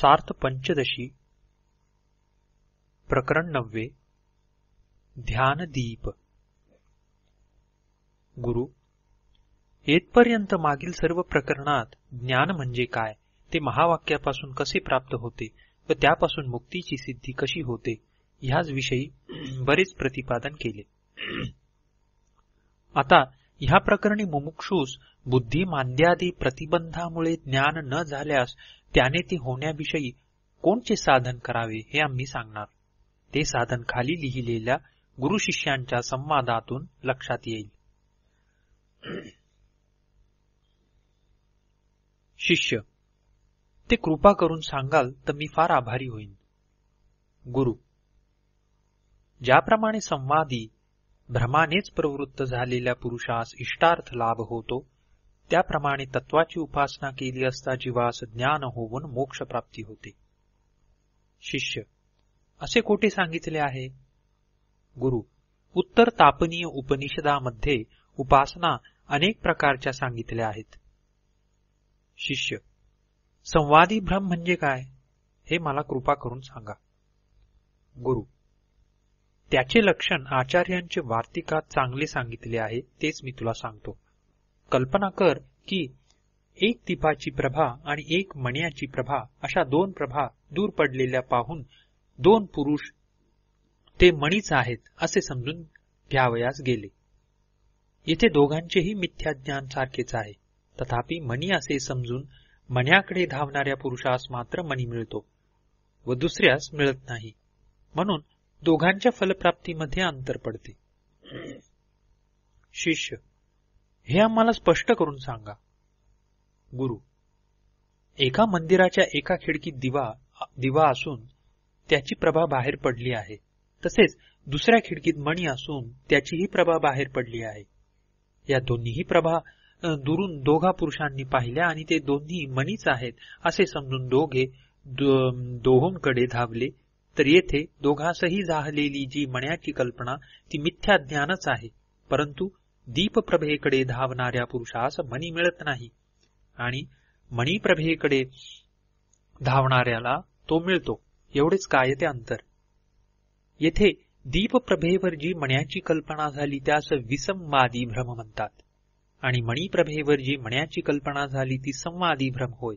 सार्थ पंचदशी प्रकरण 9 ध्यानदीप। गुरु, येथपर्यंत मागील सर्व प्रकरणात ज्ञान म्हणजे काय, ते महावाक्यापासून कसे प्राप्त होते व त्यापासून मुक्तीची सिद्धी कशी होते ह्याच विषयी बरेच प्रतिपादन केले। आता ह्या प्रकरणी मुमुक्षूस बुद्धी मांद्यादी प्रतिबंधामुळे ज्ञान न झाल्यास त्याने ते होण्याविषयी कोणचे साधन करावे हे आम्ही सांगणार। ते साधन खाली लिहिलेल्या गुरु शिष्यांच्या संवादातून लक्षात येईल। शिष्य, ते कृपा करून सांगाल तर मी फार आभारी होईन। गुरु, ज्याप्रमाणे संवादी भ्रमानेच प्रवृत्त झालेल्या पुरुषास इष्टार्थ लाभ होतो, त्याप्रमाणे तत्वाची उपासना केली असता जीवास ज्ञान होऊन मोक्ष प्राप्ती होते। शिष्य, असे कोठे सांगितले आहे? गुरु, उत्तर तापनीय उपनिषदामध्ये उपासना अनेक प्रकारच्या सांगितल्या आहेत। शिष्य, संवादी भ्रम म्हणजे काय हे मला कृपा करून सांगा। गुरु, त्याचे लक्षण आचार्यांचे वार्तिकात चांगले सांगितले आहे, तेच मी तुला सांगतो। कल्पना कर की एक दीपाची प्रभा आणि एक मण्याची प्रभा अशा दोन प्रभा दूर पडलेल्या पाहून दोन पुरुष ते मणीच आहेत असे समजून घ्यावयास गेले। येथे दोघांचेही मिथ्याज्ञान सारखेच आहे, तथापि मणी असे समजून मण्याकडे धावणाऱ्या पुरुषास मात्र मणी मिळतो व दुसऱ्यास मिळत नाही, म्हणून दोघांच्या फलप्राप्तीमध्ये अंतर पडते। शिष्य, हे आम्हाला स्पष्ट करून सांगा। गुरु, एका मंदिराच्या एका खिडकीत दिवा असून त्याची प्रभा बाहेर पडली आहे, तसेच दुसऱ्या खिडकीत मणी असून त्याचीही प्रभा बाहेर पडली आहे। या दोन्हीही प्रभा दुरून दोघा पुरुषांनी पाहिल्या आणि ते दोन्ही मणीच आहेत असे समजून दोघे दोहोंकडे धावले, तर येथे दोघांसही झालेली जी मण्याची कल्पना ती मिथ्या ज्ञानच आहे, परंतु दीपप्रभेकडे धावणाऱ्या पुरुषास मणी मिळत नाही आणि मणिप्रभेकडे धावणाऱ्याला तो मिळतो, एवढेच काय ते अंतर। येथे दीपप्रभेवर जी मण्याची कल्पना झाली त्यास विसंवादी भ्रम म्हणतात आणि मणिप्रभेवर जी मण्याची कल्पना झाली ती संवादी भ्रम होय।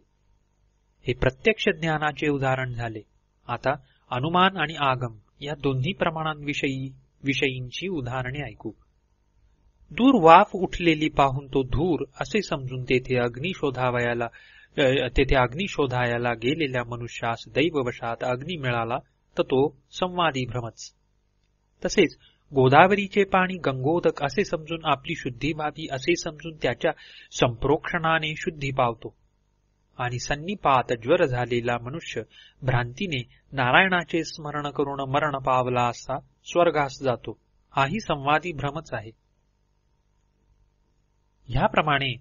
हे प्रत्यक्ष ज्ञानाचे उदाहरण झाले। आता अनुमान आणि आगम या दोन्ही प्रमाणांविषयींची उदाहरणे ऐकू। दूर वाफ उठलेली पाहून तो धूर असे समजून तेथे अग्नी शोधायला गेलेल्या मनुष्यास दैववशात अग्नी मिळाला तर तो संवादी भ्रमच। तसेच गोदावरीचे पाणी गंगोदक असे समजून आपली शुद्धी व्हावी असे समजून त्याच्या संप्रोक्षणाने शुद्धी पावतो आणि सन्निपात ज्वर झालेला मनुष्य भ्रांतीने नारायणाचे स्मरण करून मरण पावला असता स्वर्गास जातो, हाही संवादी भ्रमच आहे। ह्याप्रमाणे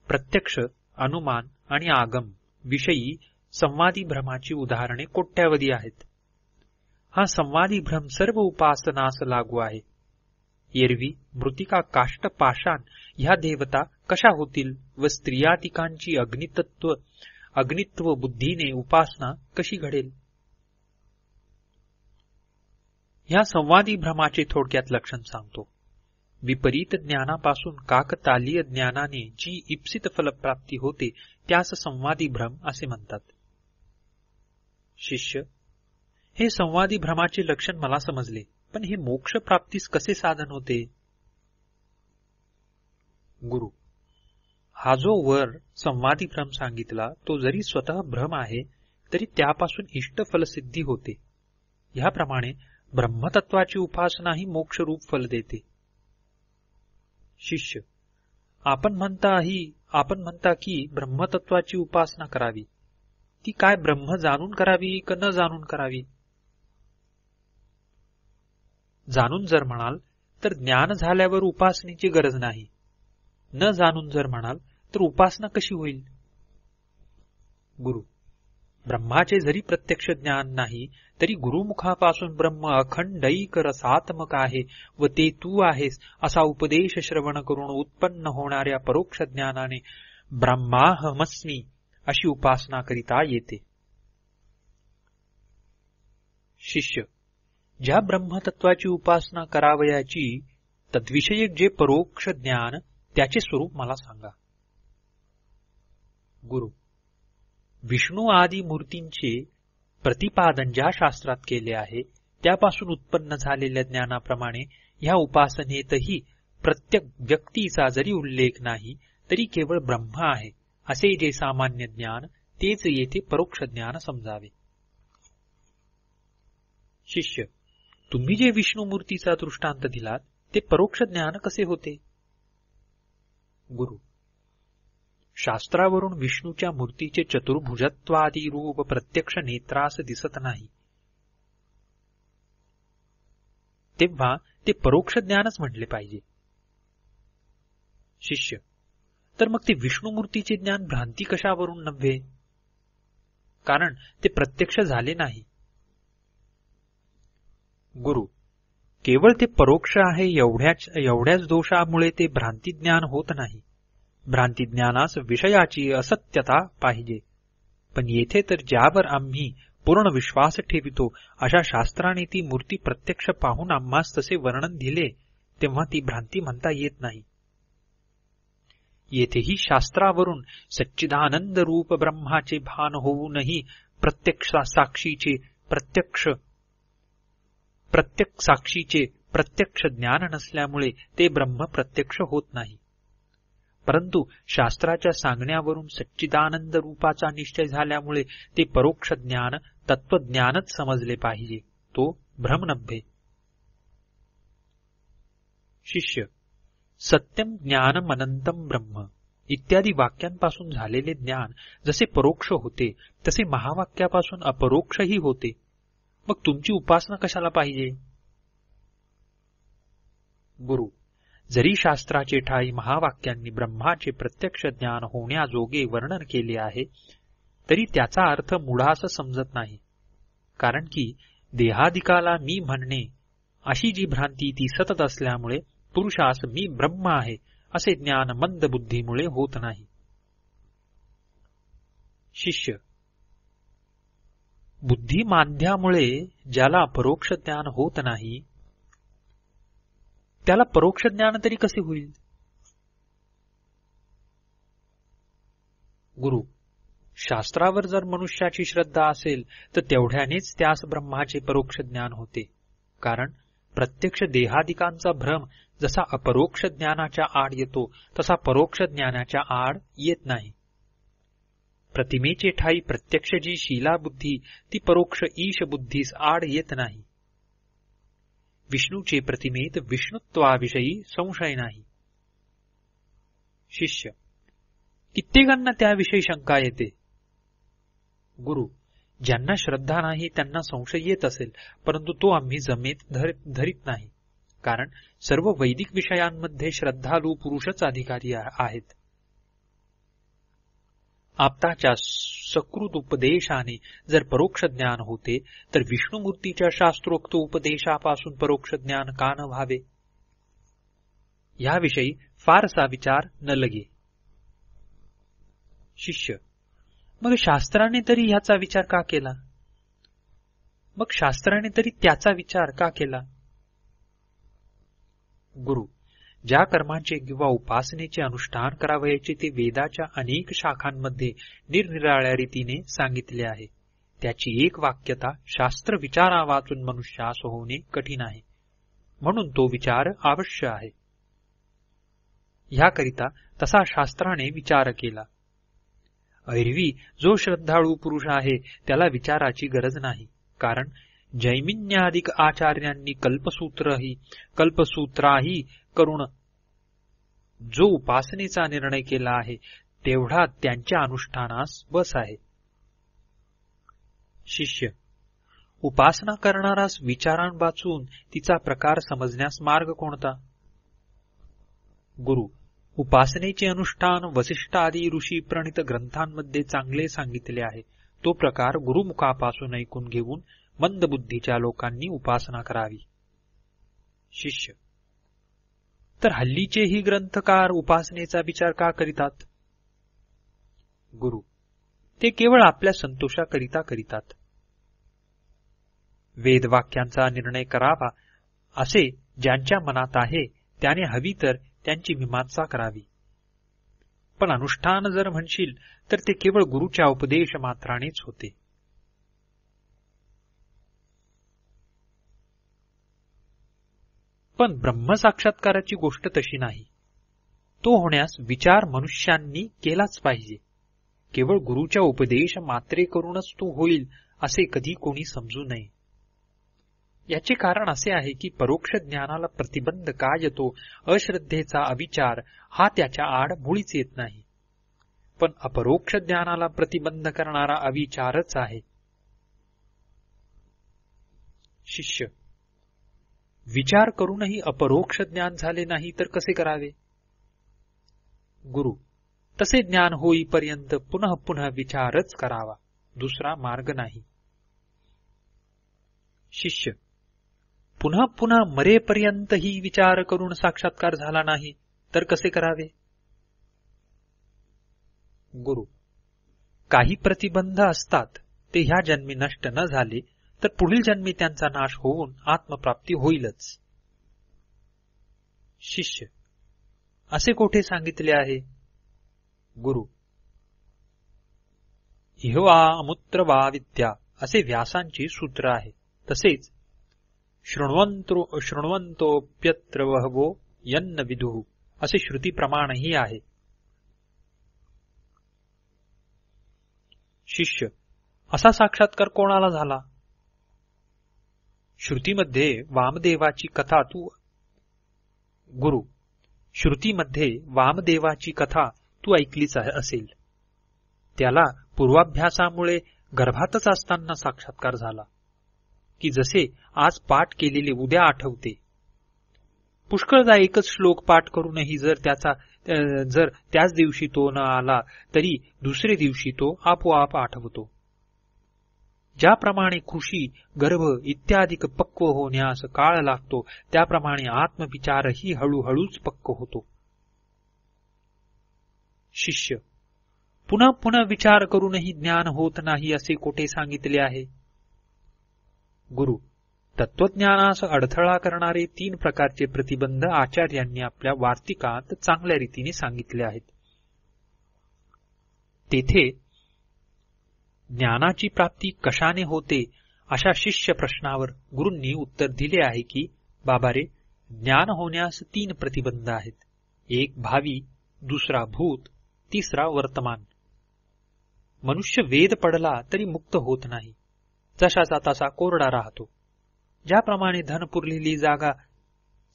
प्रत्यक्ष, अनुमान आणि आगम विषयी संवादी भ्रमाची उदाहरणे कोट्यावधी आहेत। हा संवादी भ्रम सर्व उपासनास लागू आहे। एरवी मृतिका, काष्ट, पाषाण ह्या देवता कशा होतील व स्त्रियातिकांची अग्नित्व बुद्धीने उपासना कशी घडेल? ह्या संवादी भ्रमाचे थोडक्यात लक्षण सांगतो। विपरीत ज्ञानापासून काकतालीय ज्ञानाने जी इप्सित फलप्राप्ती होते त्यास संवादी भ्रम असे म्हणतात। शिष्य, हे संवादी भ्रमाचे लक्षण मला समजले, पण हे मोक्ष प्राप्तीस कसे साधन होते? गुरु, हा जो वर संवादी भ्रम सांगितला तो जरी स्वतः भ्रम आहे तरी त्यापासून इष्ट फलसिद्धी होते। ह्याप्रमाणे ब्रह्मतत्वाची उपासना ही मोक्षरूप फल देते। शिष्य, आपण म्हणता की ब्रह्मतत्वाची उपासना करावी, ती काय ब्रह्म जाणून करावी का न जाणून करावी? जाणून जर म्हणाल तर ज्ञान झाल्यावर उपासनेची गरज नाही, न जाणून जर म्हणाल तर उपासना कशी होईल? गुरु, ब्रह्माचे जरी प्रत्यक्ष ज्ञान नाही तरी गुरुमुखापासून ब्रह्म अखंडैक रसात्मक आहे व ते तू आहेस असा उपदेश श्रवण करून उत्पन्न होणाऱ्या परोक्ष ज्ञानाने ब्रह्माहमस्मी अशी उपासना करिता येते। शिष्य, ज्या ब्रह्मतत्वाची उपासना करावयाची तद्विषयक जे परोक्ष ज्ञान त्याचे स्वरूप मला सांगा. गुरु, विष्णू आदी मूर्तींचे प्रतिपादन ज्या शास्त्रात केले आहे त्यापासून उत्पन्न झालेल्या ज्ञानाप्रमाणे ह्या उपासनेतही प्रत्येक व्यक्तीचा जरी उल्लेख नाही तरी केवळ ब्रह्म आहे असे जे सामान्य ज्ञान तेच येथे परोक्ष ज्ञान समजावे. शिष्य, तुम्ही जे विष्णू मूर्तीचा दृष्टांत दिलात ते परोक्ष ज्ञान कसे होते? गुरु, शास्त्रावरून विष्णूच्या मूर्तीचे चतुर्भुजत्वादी रूप प्रत्यक्ष नेत्रास दिसत नाही, तेव्हा ते परोक्ष ज्ञानच म्हटले पाहिजे. शिष्य, तर मग ते विष्णूमूर्तीचे ज्ञान भ्रांती कशावरून नव्हे? कारण ते प्रत्यक्ष झाले नाही. गुरु, केवळ ते परोक्ष आहे एवढ्याच दोषामुळे ते भ्रांती ज्ञान होत नाही. भ्रांती ज्ञानास विषयाची असत्यता पाहिजे. पण येथे तर ज्यावर आम्ही पूर्ण विश्वास ठेवितो अशा शास्त्राने ती मूर्ती प्रत्यक्ष पाहून आम्हास तसे वर्णन दिले तेव्हा ती भ्रांती म्हणता येत नाही. येथेही शास्त्रावरून सच्चिदानंद रूप ब्रह्माचे भान होऊनही प्रत्यक्ष साक्षीचे प्रत्यक्ष ज्ञान नसल्यामुळे ते ब्रह्म प्रत्यक्ष होत नाही. परंतु शास्त्राच्या सांगण्यावरून सच्चिदानंद रूपाचा निश्चय झाल्यामुळे ते परोक्ष ज्ञान तत्वज्ञानच समजले पाहिजे, तो भ्रम नव्हे. शिष्य, सत्यम ज्ञानम अनंतम ब्रह्म इत्यादी वाक्यांपासून झालेले ज्ञान जसे परोक्ष होते तसे महावाक्यापासून अपरोक्षही होते. मग तुमची उपासना कशाला पाहिजे? गुरु, जरी शास्त्राचे ठाई महावाक्यांनी ब्रह्माचे प्रत्यक्ष ज्ञान होण्याजोगे वर्णन केले आहे तरी त्याचा अर्थ मूढास समजत नाही. कारण की देहादिकाला मी म्हणणे अशी जी भ्रांती ती सतत असल्यामुळे पुरुषास मी ब्रह्म आहे असे ज्ञान मंद बुद्धीमुळे होत नाही. शिष्य, बुद्धिमांद्यामुळे ज्याला परोक्ष ज्ञान होत नाही त्याला परोक्ष ज्ञान तरी कसे होईल? गुरु, शास्त्रावर जर मनुष्याची श्रद्धा असेल तर तेवढ्यानेच त्यास ब्रह्माचे परोक्ष ज्ञान होते. कारण प्रत्यक्ष देहादिकांचा भ्रम जसा अपरोक्ष ज्ञानाच्या आड येतो तसा परोक्ष ज्ञानाच्या आड येत नाही. प्रतिमेचे ठाई प्रत्यक्ष जी शीला बुद्धी ती परोक्ष ईश बुद्धीस आड येत नाही. विष्णूचे प्रतिमेत विष्णुत्वाविषयी संशय नाही. शिष्य, कित्येकांना त्याविषयी शंका येते. गुरु, ज्यांना श्रद्धा नाही त्यांना संशय येत असेल, परंतु तो आम्ही जमेत धरीत नाही. कारण सर्व वैदिक विषयांमध्ये श्रद्धालू पुरुषच अधिकारी आहेत. आप्ताच्या सकृत उपदेशाने जर परोक्ष ज्ञान होते तर विष्णुमूर्तीच्या शास्त्रोक्त उपदेशापासून परोक्ष ज्ञान का न व्हावे? याविषयी फारसा विचार न लगे. शिष्य, मग शास्त्राने तरी ह्याचा विचार का केला? मग शास्त्राने तरी त्याचा विचार का केला? गुरु, ज्या कर्माचे किंवा उपासनेचे अनुष्ठान करावयाचे ते वेदाच्या अनेक शाखांमध्ये निरनिराळ्या रीतीने सांगितले आहे. त्याची एक वाक्यता शास्त्र विचारा वाचून मनुष्यास होणे कठीण आहे. म्हणून तो विचार आवश्य आहे. ह्याकरिता तसा शास्त्राने विचार केला. एरवी जो श्रद्धाळू पुरुष आहे त्याला विचाराची गरज नाही. कारण जैमिन्यादिक आचार्यांनी कल्पसूत्राही करून जो उपासनेचा निर्णय केला आहे तेवढा त्यांच्या अनुष्ठानास बस आहे. शिष्य, उपासना करणारास विचारांवाचून तिचा प्रकार समजण्यास मार्ग कोणता? गुरु, उपासनेचे अनुष्ठान वसिष्ठ आदी ऋषी प्रणित ग्रंथांमध्ये चांगले सांगितले आहे. तो प्रकार गुरुमुखापासून ऐकून घेऊन मंदबुद्धीच्या लोकांनी उपासना करावी. शिष्य, तर हल्लीचेही ग्रंथकार उपासनेचा विचार का करीतात? गुरु, ते केवळ आपल्या संतोषाकरिता करीतात. वेदवाक्यांचा निर्णय करावा असे ज्यांच्या मनात आहे त्याने हवी तर त्यांची मीमांसा करावी. पण अनुष्ठान जर म्हणशील तर ते केवळ गुरुच्या उपदेश मात्रानेच होते. पण ब्रह्मसाक्षात्काराची गोष्ट तशी नाही. तो होण्यास विचार मनुष्यांनी केलाच पाहिजे. केवळ गुरुच्या उपदेश मात्रे करूनच तो होईल असे कधी कोणी समजू नये. याचे कारण असे आहे की परोक्ष ज्ञानाला प्रतिबंध का येतो, अश्रद्धेचा अविचार हा त्याच्या आड मुळीच येत नाही. पण अपरोक्ष ज्ञानाला प्रतिबंध करणारा अविचारच आहे. शिष्य: विचार करूनही अपरोक्ष ज्ञान झाले नाही तर कसे करावे? गुरु: तसे ज्ञान होईपर्यंत पुनः पुनः विचारच करावा, दुसरा मार्ग नाही. शिष्य: पुन्हा पुन्हा मरेपर्यंतही विचार करून साक्षात्कार झाला नाही तर कसे करावे? गुरु: काही प्रतिबंध असतात, ते ह्या जन्मी नष्ट न झाले तर पुढील जन्मी त्यांचा नाश होऊन आत्मप्राप्ती होईलच. शिष्य: असे कोठे सांगितले आहे? गुरु: इह वा अमुत्र वा विद्या असे व्यासांचे सूत्र आहे. तसेच शृण्वन्तोऽप्यत्र वहवो यन्न विदुः असे श्रुतीप्रमाणही आहे. शिष्य: असा साक्षात्कार कोणाला झाला? श्रुतीमध्ये वामदेवाची कथा तू ऐकलीच असेल. त्याला पूर्वाभ्यासामुळे गर्भातच असताना साक्षात्कार झाला की जसे आज पाठ केलेले उद्या आठवते. पुष्कळदा एकच श्लोक पाठ करूनही जर त्याच दिवशी तो न आला तरी दुसरे दिवशी तो आपोआप आठवतो. ज्याप्रमाणे खुशी, गर्भ इत्यादिक पक्व होण्यास काळ लागतो त्याप्रमाणे आत्मविचारही हळूहळूच पक्व होतो. शिष्य: पुन्हा पुन्हा विचार करूनही ज्ञान होत नाही असे कोठे सांगितले आहे? गुरु: तत्वज्ञानास अडथळा करणारे 3 प्रकारचे प्रतिबंध आचार्यांनी आपल्या वार्तिकात चांगल्या रीतीने सांगितले आहेत. तेथे ज्ञानाची प्राप्ती कशाने होते अशा शिष्य प्रश्नावर गुरूंनी उत्तर दिले आहे की बाबा रे, ज्ञान होण्यास 3 प्रतिबंध आहेत. एक भावी, दुसरा भूत, तिसरा वर्तमान. मनुष्य वेद पडला तरी मुक्त होत नाही, जशाचा तसा कोरडा राहतो. ज्याप्रमाणे धन पुरलेली जागा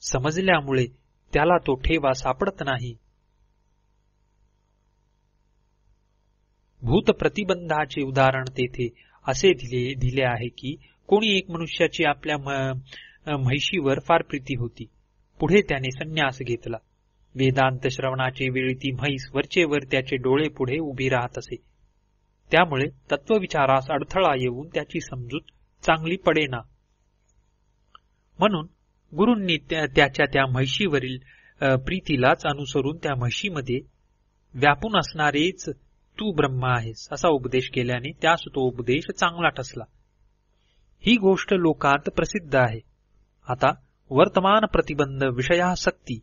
समजल्यामुळे त्याला तो ठेवा सापडत नाही. भूत प्रतिबंधाचे उदाहरण तेथे असे दिले आहे की कोणी एक मनुष्याची आपल्या म्हैशीवर फार प्रीती होती. पुढे त्याने संन्यास घेतला. वेदांत श्रवणाचे वेळी ती म्हैस वरचेवर त्याचे डोळे पुढे उभी राहत असे. त्यामुळे तत्वविचारास अडथळा येऊन त्याची समजूत चांगली पडेना. म्हणून गुरूंनी त्याच्या त्या म्हैशीवरील प्रीतीलाच अनुसरून त्या म्हैशीमध्ये व्यापून असणारेच तू ब्रह्म आहेस असा उपदेश केल्याने त्यास तो उपदेश चांगला ठसला. ही गोष्ट लोकांत प्रसिद्ध आहे. आता वर्तमान प्रतिबंध, विषयासक्ती,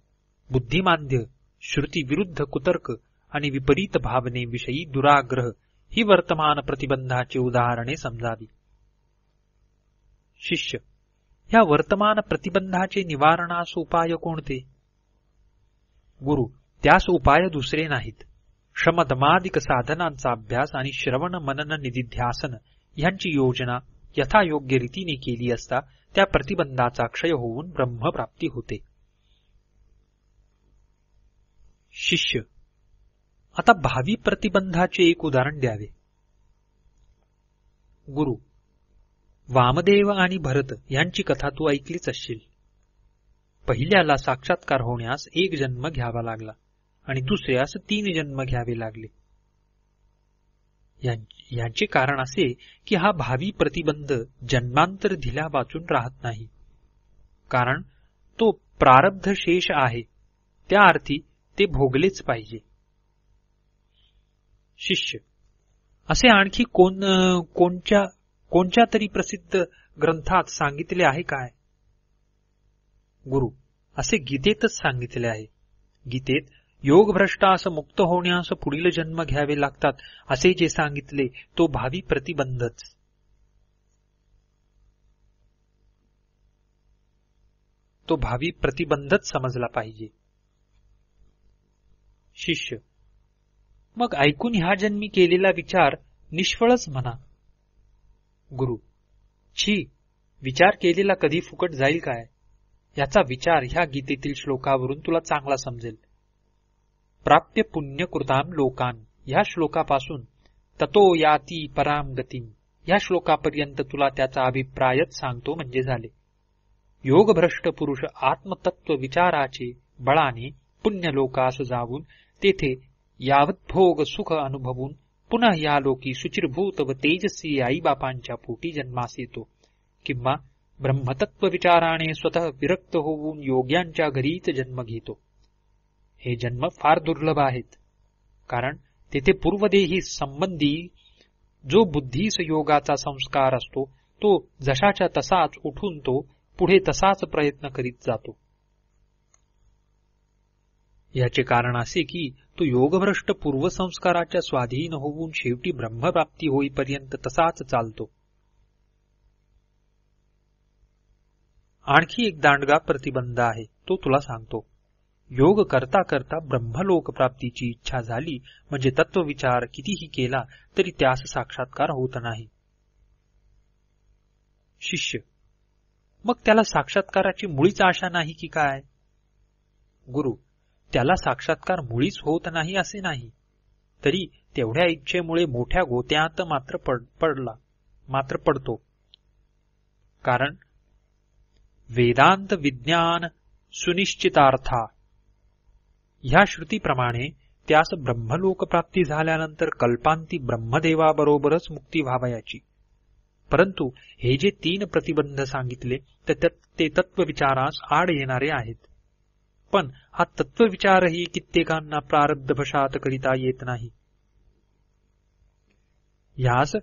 बुद्धिमांद्य, श्रुती विरुद्ध कुतर्क आणि विपरीत भावनेविषयी दुराग्रह ही वर्तमान प्रतिबंधाची उदाहरणे समजावी. शिष्य: ह्या वर्तमान प्रतिबंधाचे निवारणास उपाय कोणते? गुरु: त्यास उपाय दुसरे नाहीत. श्रमदमादिक साधनांचा अभ्यास आणि श्रवण मनन निधिध्यासन ह्यांची योजना यथायोग्य रीतीने केली असता त्या प्रतिबंधाचा क्षय होऊन ब्रह्मप्राप्ती होते. शिष्य: आता भावी प्रतिबंधाचे एक उदाहरण द्यावे. गुरु: वामदेव आणि भरत यांची कथा तू ऐकलीच असशील. पहिल्याला साक्षात्कार होण्यास 1 जन्म घ्यावा लागला आणि दुसऱ्यास 3 जन्म घ्यावे लागले. यांचे कारण असे की हा भावी प्रतिबंध जन्मांतर दिल्या वाचून राहत नाही, कारण तो प्रारब्ध शेष आहे. त्या अर्थी ते भोगलेच पाहिजे. शिष्य: असे आणखी कोणत्या तरी प्रसिद्ध ग्रंथात सांगितले आहे काय? गुरु, असे गीतेतच सांगितले आहे. गीतेत योगभ्रष्टास मुक्त होण्यास पुढील जन्म घ्यावे लागतात असे जे सांगितले तो भावी प्रतिबंधच. तो भावी प्रतिबंधच समजला पाहिजे. शिष्य, मग ऐकून ह्या जन्मी केलेला विचार निष्फळच म्हणा. गुरु, छी, विचार केलेला कधी फुकट जाईल काय? याचा विचार ह्या गीतेतील श्लोकावरून तुला चांगला समजेल. प्राप्य पुण्यकृताम लोकान ह्या श्लोकापासून ततो याती पराम गतीम ह्या श्लोकापर्यंत तुला त्याचा अभिप्रायच सांगतो म्हणजे झाले. योगभ्रष्ट पुरुष आत्मतत्व विचाराचे बळाने पुण्यलोकास जाऊन तेथे यावद्भोग सुख अनुभवून पुन्हा या लोकी सुचिरभूत व तेजस्वी आईबापांच्या पोटी जन्मास येतो, किंवा ब्रह्मतत्व विचाराने स्वतः विरक्त होऊन योग्यांच्या घरीच जन्म घेतो. हे जन्म फार दुर्लभ आहेत, कारण तेथे पूर्वदेही संबंधी जो बुद्धीस योगाचा संस्कार असतो तो जशाच्या तसाच उठून तो पुढे तसाच प्रयत्न करीत जातो. याचे कारण असे की तो योगभ्रष्ट पूर्वसंस्काराच्या स्वाधीन होऊन शेवटी ब्रह्मप्राप्ती होईपर्यंत तसाच चालतो. आणखी एक दांडगा प्रतिबंध आहे, तो तुला सांगतो. योग करता करता ब्रह्मलोक प्राप्तीची इच्छा झाली म्हणजे तत्वविचार कितीही केला तरी त्यास साक्षात्कार होत नाही. शिष्य, मग त्याला साक्षात्काराची मुळीच आशा नाही की काय? गुरु, त्याला साक्षात्कार मुळीच होत नाही असे नाही, तरी तेवढ्या इच्छेमुळे मोठ्या गोत्यात मात्र पडतो. कारण वेदांत विज्ञान सुनिश्चितार्था ह्या श्रुतीप्रमाणे त्यास ब्रह्मलोक प्राप्ती झाल्यानंतर कल्पांती ब्रह्मदेवाबरोबरच मुक्ती व्हावयाची. परंतु हे जे 3 प्रतिबंध सांगितले ते तत्वविचारास आड येणारे आहेत. पण हा तत्वविचारही कित्येकांना प्रारब्धवशात करिता येत नाही. यास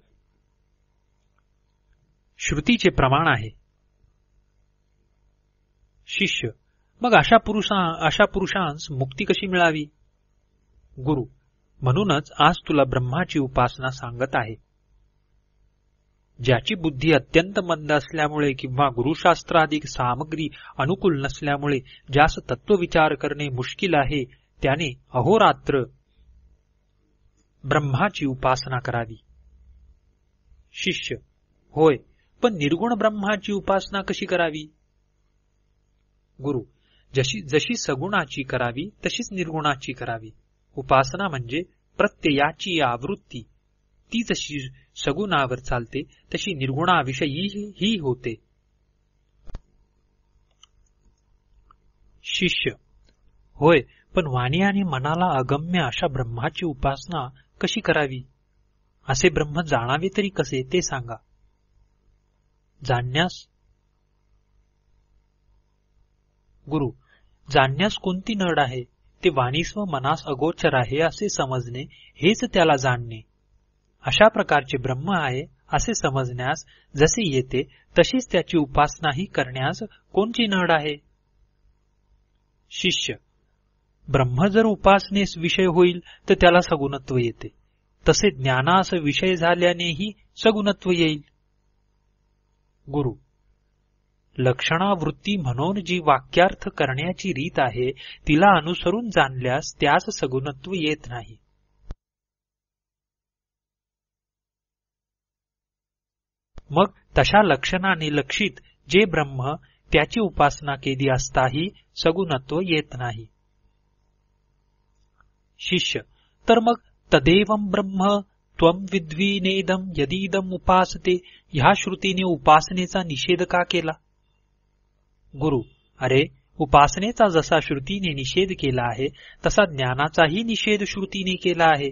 श्रुतीचे प्रमाण आहे. शिष्य, मग अशा पुरुषांस मुक्ती कशी मिळावी? गुरु, म्हणूनच आज तुला ब्रह्माची उपासना सांगत आहे. ज्याची बुद्धी अत्यंत मंद असल्यामुळे किंवा गुरुशास्त्राधिक सामग्री अनुकूल नसल्यामुळे ज्यास तत्वविचार करणे मुश्किल आहे त्याने अहोरात्र ब्रह्माची उपासना करावी. शिष्य, होय, पण निर्गुण ब्रह्माची उपासना कशी करावी? गुरु, जशी सगुणाची करावी तशीच निर्गुणाची करावी. उपासना म्हणजे प्रत्ययाची आवृत्ती, ती जशी सगुणावर चालते तशी निर्गुणाविषयी ही होते. शिष्य, होय, पण वाणी आणि मनाला अगम्य अशा ब्रह्माची उपासना कशी करावी? असे ब्रह्म जाणावे तरी कसे ते सांगा. जाणण्यास? गुरु, जाणण्यास कोणती नड आहे? ते वाणीस व मनास अगोचर आहे असे समजणे हेच त्याला जाणणे. अशा प्रकारचे ब्रह्म आहे असे समजण्यास जसे येते तशीच त्याची उपासनाही करण्यास कोणची नड आहे? शिष्य, ब्रह्म जर उपासनेस विषय होईल तर त्याला सगुणत्व येते, तसे ज्ञानास विषय झाल्यानेही सगुणत्व येईल. गुरु, लक्षणावृत्ती म्हणून जी वाक्यार्थ करण्याची रीत आहे तिला अनुसरून जाणल्यास त्यास सगुणत्व येत नाही. मग तशा लक्षणाने लक्षित जे ब्रह्म त्याची उपासना केली असताही सगुणत्व येत नाही. शिष्य, तर मग तदेवं ब्रह्म त्वं विद्वीनेदं यदीदं उपासते ह्या श्रुतीने उपासनेचा निषेध का केला? गुरु, अरे, उपासनेचा जसा श्रुतीने निषेध केला आहे तसा ज्ञानाचाही निषेध श्रुतीने केला आहे.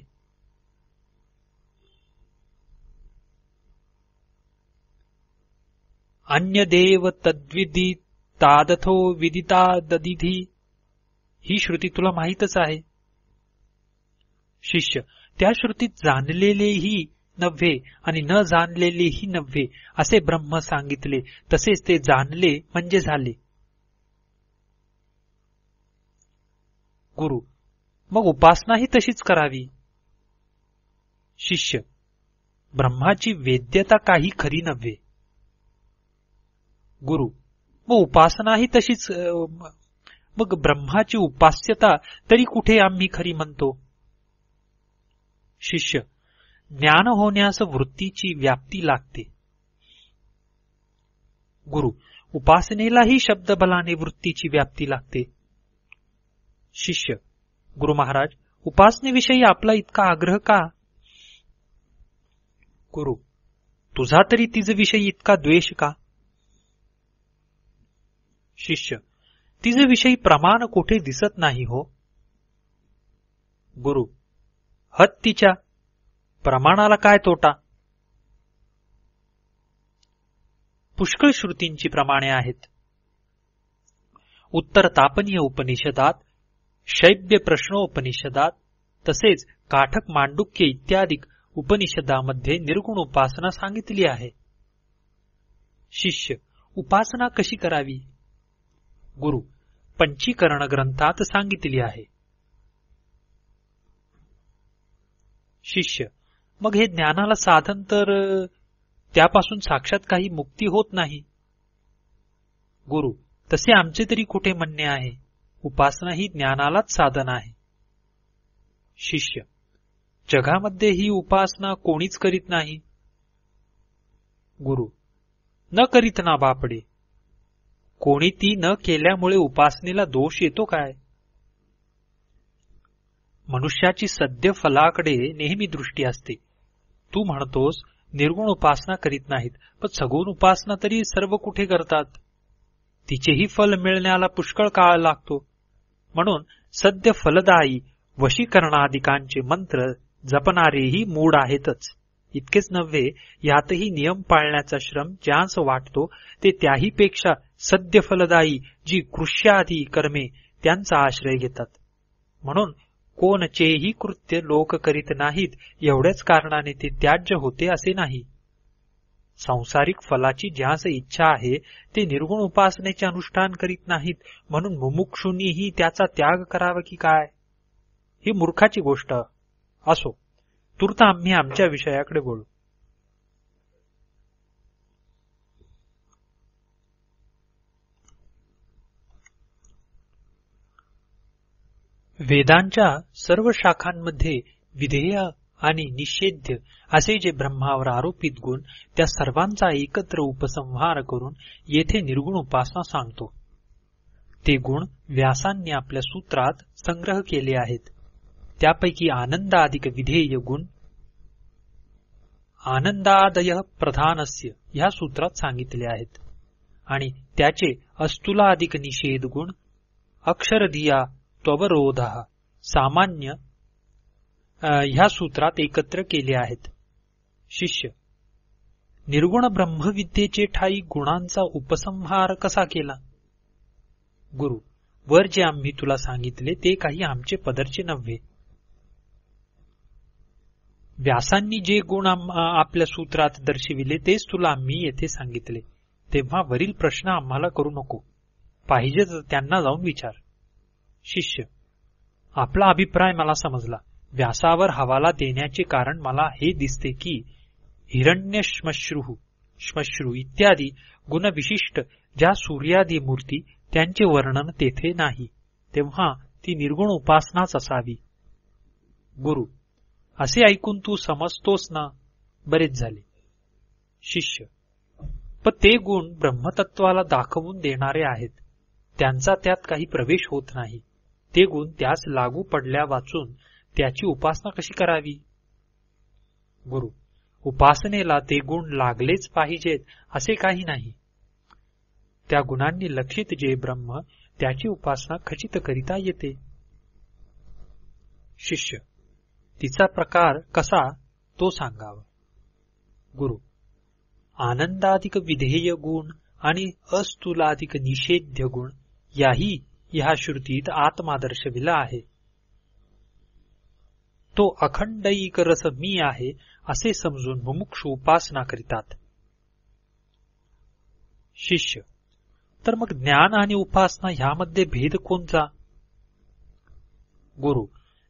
अन्य देव तद्विदी तादथो विदिता ददिधी ही श्रुती तुला माहीतच आहे. शिष्य, त्या श्रुतीत जाणलेलेही नव्हे आणि न जाणलेलेही नव्हे असे ब्रह्म सांगितले, तसेच ते जाणले म्हणजे झाले. गुरु: मग उपासनाही तशीच करावी. शिष्य: ब्रह्माची वेद्यता काही खरी नव्हे. गुरु: मग उपासनाही तशीच, मग ब्रह्माची उपास्यता तरी कुठे आम्ही खरी म्हणतो? शिष्य: ज्ञान होण्यास वृत्तीची व्याप्ती लागते. गुरु: उपासनेलाही शब्दबलाने वृत्तीची व्याप्ती लागते. शिष्य: गुरु महाराज, उपासनेविषयी आपला इतका आग्रह का? गुरु: तुझा तरी तिजविषयी इतका द्वेष का? शिष्य: तिजविषयी प्रमाण कोठे दिसत नाही हो. गुरु: हत्तीच्या प्रमाणाला काय तोटा? पुष्कळ श्रुतींची प्रमाणे आहेत. उत्तर तापनीय उपनिषदात, शैब्य प्रश्नोपनिषदात, तसेच काठक मांडुक्य इत्यादी उपनिषदामध्ये निर्गुण उपासना सांगितली आहे. शिष्य: उपासना कशी करावी? गुरु: पंचीकरण ग्रंथात सांगितली आहे. शिष्य: मग हे ज्ञानाला साधन, तर त्यापासून साक्षात काही मुक्ती होत नाही. गुरु: तसे आमचे तरी कुठे म्हणणे आहे. उपासना ही ज्ञानालाच साधन आहे. शिष्य: जगामध्ये ही उपासना कोणीच करीत नाही. गुरु: न करीत ना बापडे. कोणी ती न केल्यामुळे उपासनेला दोष येतो काय? मनुष्याची सद्य फलाकडे नेहमी दृष्टी असते. तू म्हणतोस निर्गुण उपासना करीत नाहीत, पण सगुण उपासना तरी सर्व कुठे करतात. तिचेही फल मिळण्याला पुष्कळ काळ लागतो. म्हणून सद्य फलदायी वशीकरणादिकांचे मंत्र जपणारेही मूढ आहेतच. इतकेच नव्हे, यातही नियम पाळण्याचा श्रम ज्यास वाटतो ते त्याहीपेक्षा सद्य फलदायी जी कृष्यादी कर्मे त्यांचा आश्रय घेतात. म्हणून कोणचेही कृत्य लोक करीत नाहीत एवढ्याच कारणाने ते त्याज्य होते असे नाही. सांसारिक फलाची ज्यास इच्छा आहे ते निर्गुण उपासनेचे अनुष्ठान करीत नाहीत, म्हणून मुमुक्षूंनीही त्याचा त्याग करावा की काय? ही मूर्खाची गोष्ट. असो, तूर्त आम्ही आमच्या विषयाकडे बोलू. वेदांच्या सर्व शाखांमध्ये विधेय आणि निषेध्य असे जे ब्रह्मावर आरोपित गुण, त्या सर्वांचा एकत्र उपसंहार करून येथे निर्गुण उपासना सांगतो. ते गुण व्यासांनी आपल्या सूत्रात संग्रह केले आहेत. त्यापैकी आनंदाधिक विधेय गुण आनंदादय प्रधानस्य ह्या सूत्रात सांगितले आहेत, आणि त्याचे अस्तुलाधिक निषेध गुण अक्षरधिया त्ववरोध सामान्य ह्या सूत्रात एकत्र केले आहेत. शिष्य: निर्गुण ब्रह्मविद्येचे ठाई गुणांचा उपसंहार कसा केला? गुरु: वर जे आम्ही तुला सांगितले ते काही आमचे पदरचे नव्हे. व्यासांनी जे गुण आपल्या सूत्रात दर्शविले तेच तुला आम्ही येथे सांगितले. तेव्हा वरील प्रश्न आम्हाला करू नको. पाहिजे तर त्यांना जाऊन विचार. शिष्य: आपला अभिप्राय मला समजला. व्यासावर हवाला देण्याचे कारण मला हे दिसते की हिरण्य श्मश्रू इत्यादी गुणविशिष्ट ज्या सूर्यादी मूर्ती त्यांचे वर्णन तेथे नाही, तेव्हा ती निर्गुण उपासनाच असावी. गुरु: असे ऐकून तू समजतोस ना? बरेच झाले. शिष्य: पण ते गुण ब्रह्मतत्वाला दाखवून देणारे आहेत. त्यांचा त्यात काही प्रवेश होत नाही. ते गुण त्यास लागू पडल्या वाचून त्याची उपासना कशी करावी? गुरु: उपासनेला ते गुण लागलेच पाहिजेत असे काही नाही. त्या गुणांनी लक्षित जे ब्रह्म त्याची उपासना खचित करिता येते. शिष्य: तिचा प्रकार कसा तो सांगावा. गुरु: आनंदाधिक विधेय गुण आणि अस्तुलाधिक निषेध्य गुण याही ह्या श्रुतीत आत्मा दर्शविला आहे. तो अखंडैक रस मी आहे असे समजून मुमुक्षु उपासना करीतात. शिष्य: तर मग ज्ञान आणि उपासना ह्यामध्ये भेद कोणता? गुरु: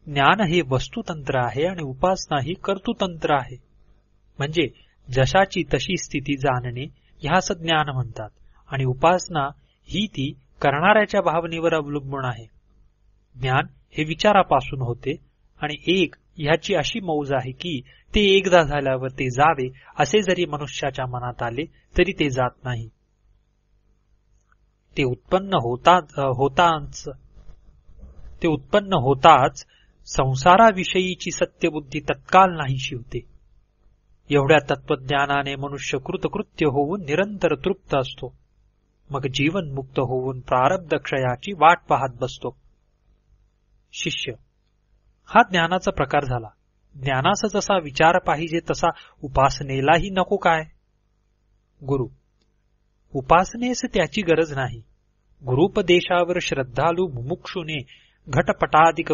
ज्ञान हे वस्तुतंत्र आहे आणि उपासना ही कर्तुतंत्र आहे. म्हणजे जशाची तशी स्थिती जाणणे ह्यास ज्ञान म्हणतात आणि उपासना ही ती करणाऱ्याच्या भावनेवर अवलंबून आहे. ज्ञान हे विचारापासून होते आणि एक ह्याची अशी मौज आहे की ते एकदा झाल्यावर ते जावे असे जरी मनुष्याच्या मनात आले तरी ते जात नाही. ते उत्पन्न होताच संसाराविषयीची सत्यबुद्धी तत्काल नाहीशी होते. एवढ्या तत्वज्ञानाने मनुष्य कृतकृत्य होऊन निरंतर तृप्त असतो. मग जीवन मुक्त होऊन प्रारब्ध क्षयाची वाट पाहत बसतो. शिष्य: हा ज्ञानाचा प्रकार झाला. ज्ञानास जसा विचार पाहिजे तसा उपासनेलाही नको काय? गुरु: उपासनेस त्याची गरज नाही. गुरुपदेशावर श्रद्धालू मुमुक्षुने घटपटादिक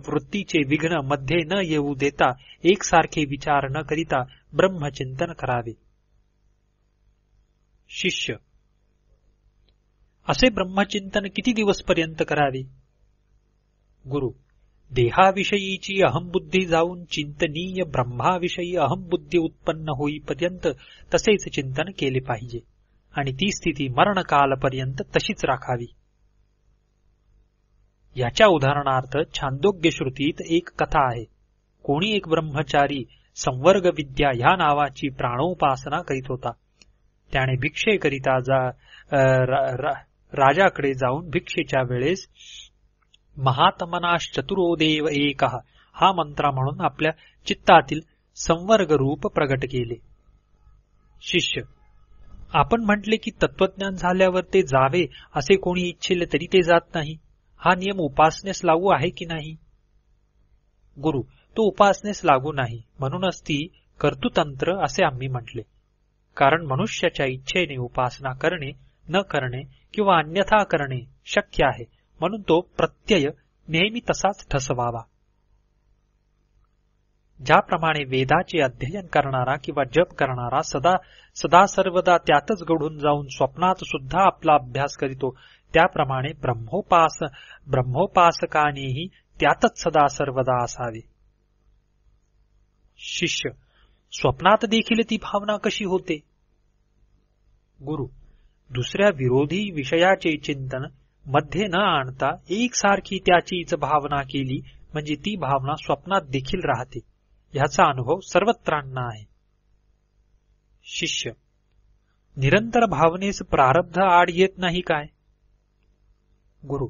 वृत्तीचे विघ्न मध्ये न येऊ देता एकसारखे विचार न करिता ब्रह्मचिंतन करावे. शिष्य: असे ब्रह्मचिंतन किती दिवसपर्यंत करावे? गुरु: देहाविषयीची अहंबुद्धी जाऊन चिंतनीय ब्रह्माविषयी अहंबुद्धी उत्पन्न होईपर्यंत तसेच चिंतन केले पाहिजे आणि ती स्थिती मरणकालपर्यंत तशीच राखावी. याच्या उदाहरणार्थ छांदोग्य श्रुतीत एक कथा आहे. कोणी एक ब्रह्मचारी संवर्ग विद्या ह्या नावाची प्राणोपासना करीत होता. त्याने भिक्षेकरिता राजाकडे जाऊन भिक्षेच्या वेळेस महात्मनाश्चतुरो देव एकः हा मंत्र म्हणून आपल्या चित्तातील संवर्ग रूप प्रगट केले. शिष्य: आपण म्हटले की तत्वज्ञान झाल्यावर ते जावे असे कोणी इच्छिले तरी ते जात नाही. हा नियम उपासनेस लागू आहे की नाही? गुरु: तो उपासनेस लागू नाही. म्हणूनच ती कर्तुतंत्र असे आम्ही म्हटले. कारण मनुष्याच्या इच्छेने उपासना करणे, न करणे किंवा अन्यथा करणे शक्य आहे. म्हणून तो प्रत्यय नेहमी तसाच ठसवावा. ज्याप्रमाणे वेदाचे अध्ययन करणारा किंवा जप करणारा सदा सर्वदा त्यातच गढून जाऊन स्वप्नात सुद्धा आपला अभ्यास करीतो, त्याप्रमाणे ब्रह्मोपासकानेही त्यातच सदा सर्वदा असावे. शिष्य: स्वप्नात देखील ती भावना कशी होते? गुरु: दुसऱ्या विरोधी विषयाचे चिंतन मध्ये न आणता एकसारखी त्याचीच भावना केली म्हणजे ती भावना स्वप्नात देखील राहते. ह्याचा अनुभव सर्वत्रांना आहे. शिष्य: निरंतर भावनेस प्रारब्ध आड येत नाही काय? गुरु: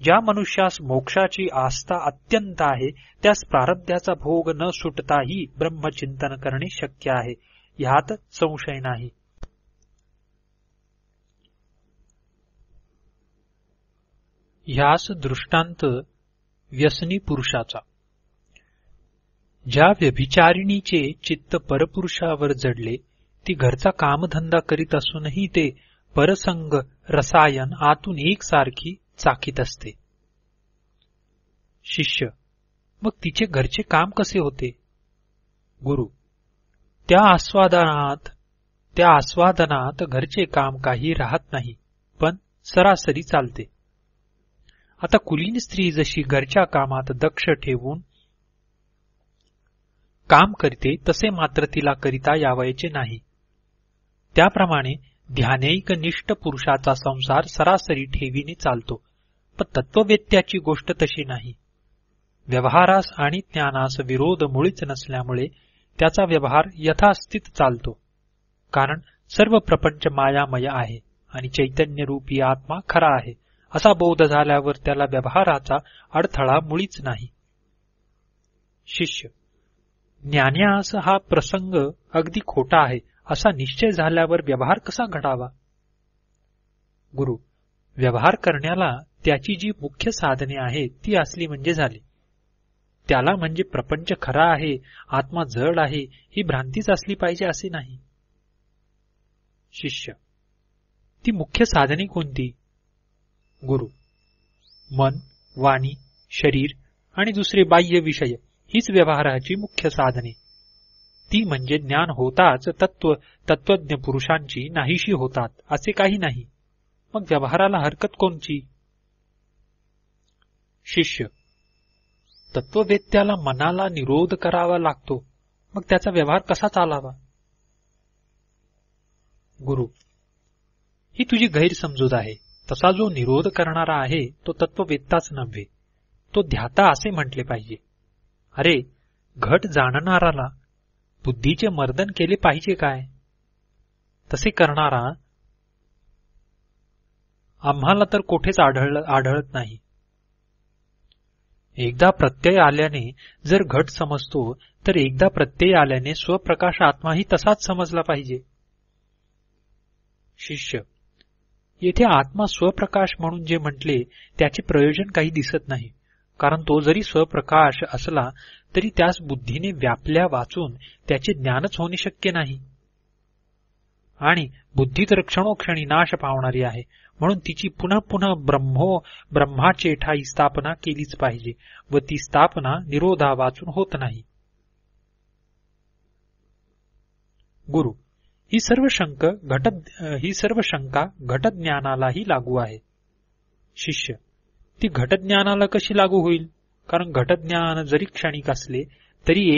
ज्या मनुष्यास मोक्षाची आस्था अत्यंत आहे त्यास प्रारब्धाचा भोग न सुटताही ब्रह्मचिंतन करणे शक्य आहे. ह्यात संशय नाही. ह्यास दृष्टांत व्यसनी पुरुषाचा. ज्या व्यभिचारिणीचे चित्त परपुरुषावर जडले, ती घरचा कामधंदा करीत असूनही ते परसंग रसायन आतून एकसारखी चाकीत असते. शिष्य: मग तिचे घरचे काम कसे होते? गुरु: त्या आस्वादनात घरचे काम काही राहत नाही, पण सरासरी चालते. आता कुलीन स्त्री जशी घरच्या कामात दक्ष ठेवून काम करते तसे मात्र तिला करिता यावयाचे नाही. त्याप्रमाणे ध्यानैक निष्ठ पुरुषाचा संसार सरासरी ठेवीने चालतो, पण तत्ववेत्याची गोष्ट तशी नाही. व्यवहारास आणि ज्ञानास विरोध मुळीच नसल्यामुळे त्याचा व्यवहार यथास्थित चालतो. कारण सर्व प्रपंच मायामय आहे आणि चैतन्यरूपी आत्मा खरा आहे असा बोध झाल्यावर त्याला व्यवहाराचा अडथळा मुळीच नाही. शिष्य: ज्ञान्यास हा प्रसंग अगदी खोटा आहे असा निश्चय झाल्यावर व्यवहार कसा घडावा? गुरु: व्यवहार करण्याला त्याची जी मुख्य साधने आहेत ती असली म्हणजे झाली. त्याला म्हणजे प्रपंच खरा आहे, आत्मा जड आहे ही भ्रांतीच असली पाहिजे असे नाही. शिष्य: ती मुख्य साधने कोणती? गुरु: मन, वाणी, शरीर आणि दुसरे बाह्य विषय हीच व्यवहाराची मुख्य साधने. ती म्हणजे ज्ञान होताच तत्वज्ञ पुरुषांची नाहीशी होतात असे काही नाही. मग व्यवहाराला हरकत कोणची? शिष्य: तत्ववेत्याला मनाला निरोध करावा लागतो, मग त्याचा व्यवहार कसा चालावा? गुरु: ही तुझी गैरसमजूत आहे. तसा जो निरोध करणारा आहे तो तत्ववेत्ताच नव्हे, तो ध्याता असे म्हटले पाहिजे. अरे, घट जाणणाराला बुद्धीचे मर्दन केले पाहिजे काय? तसे करणारा आम्हाला तर कोठेच आढळत नाही. एकदा प्रत्यय आल्याने जर घट समजतो, तर एकदा प्रत्यय आल्याने स्वप्रकाश आत्माही तसाच समजला पाहिजे. शिष्य: येथे आत्मा स्वप्रकाश म्हणून जे म्हटले त्याचे प्रयोजन काही दिसत नाही. कारण तो जरी स्वप्रकाश असला तरी त्यास बुद्धीने व्यापल्या वाचून त्याचे ज्ञानच होणे शक्य नाही. आणि बुद्धी तर क्षणोक्षणी नाश पावणारी आहे, म्हणून तिची पुन्हा पुन्हा ब्रह्माचे ठाई स्थापना केलीच पाहिजे, व ती स्थापना निरोधा वाचून होत नाही. गुरु: ही सर्व शंका घटज्ञानालाही लागू आहे. शिष्य: ती घटज्ञानाला कशी लागू होईल? कारण घटज्ञान जरी क्षणिक असले तरी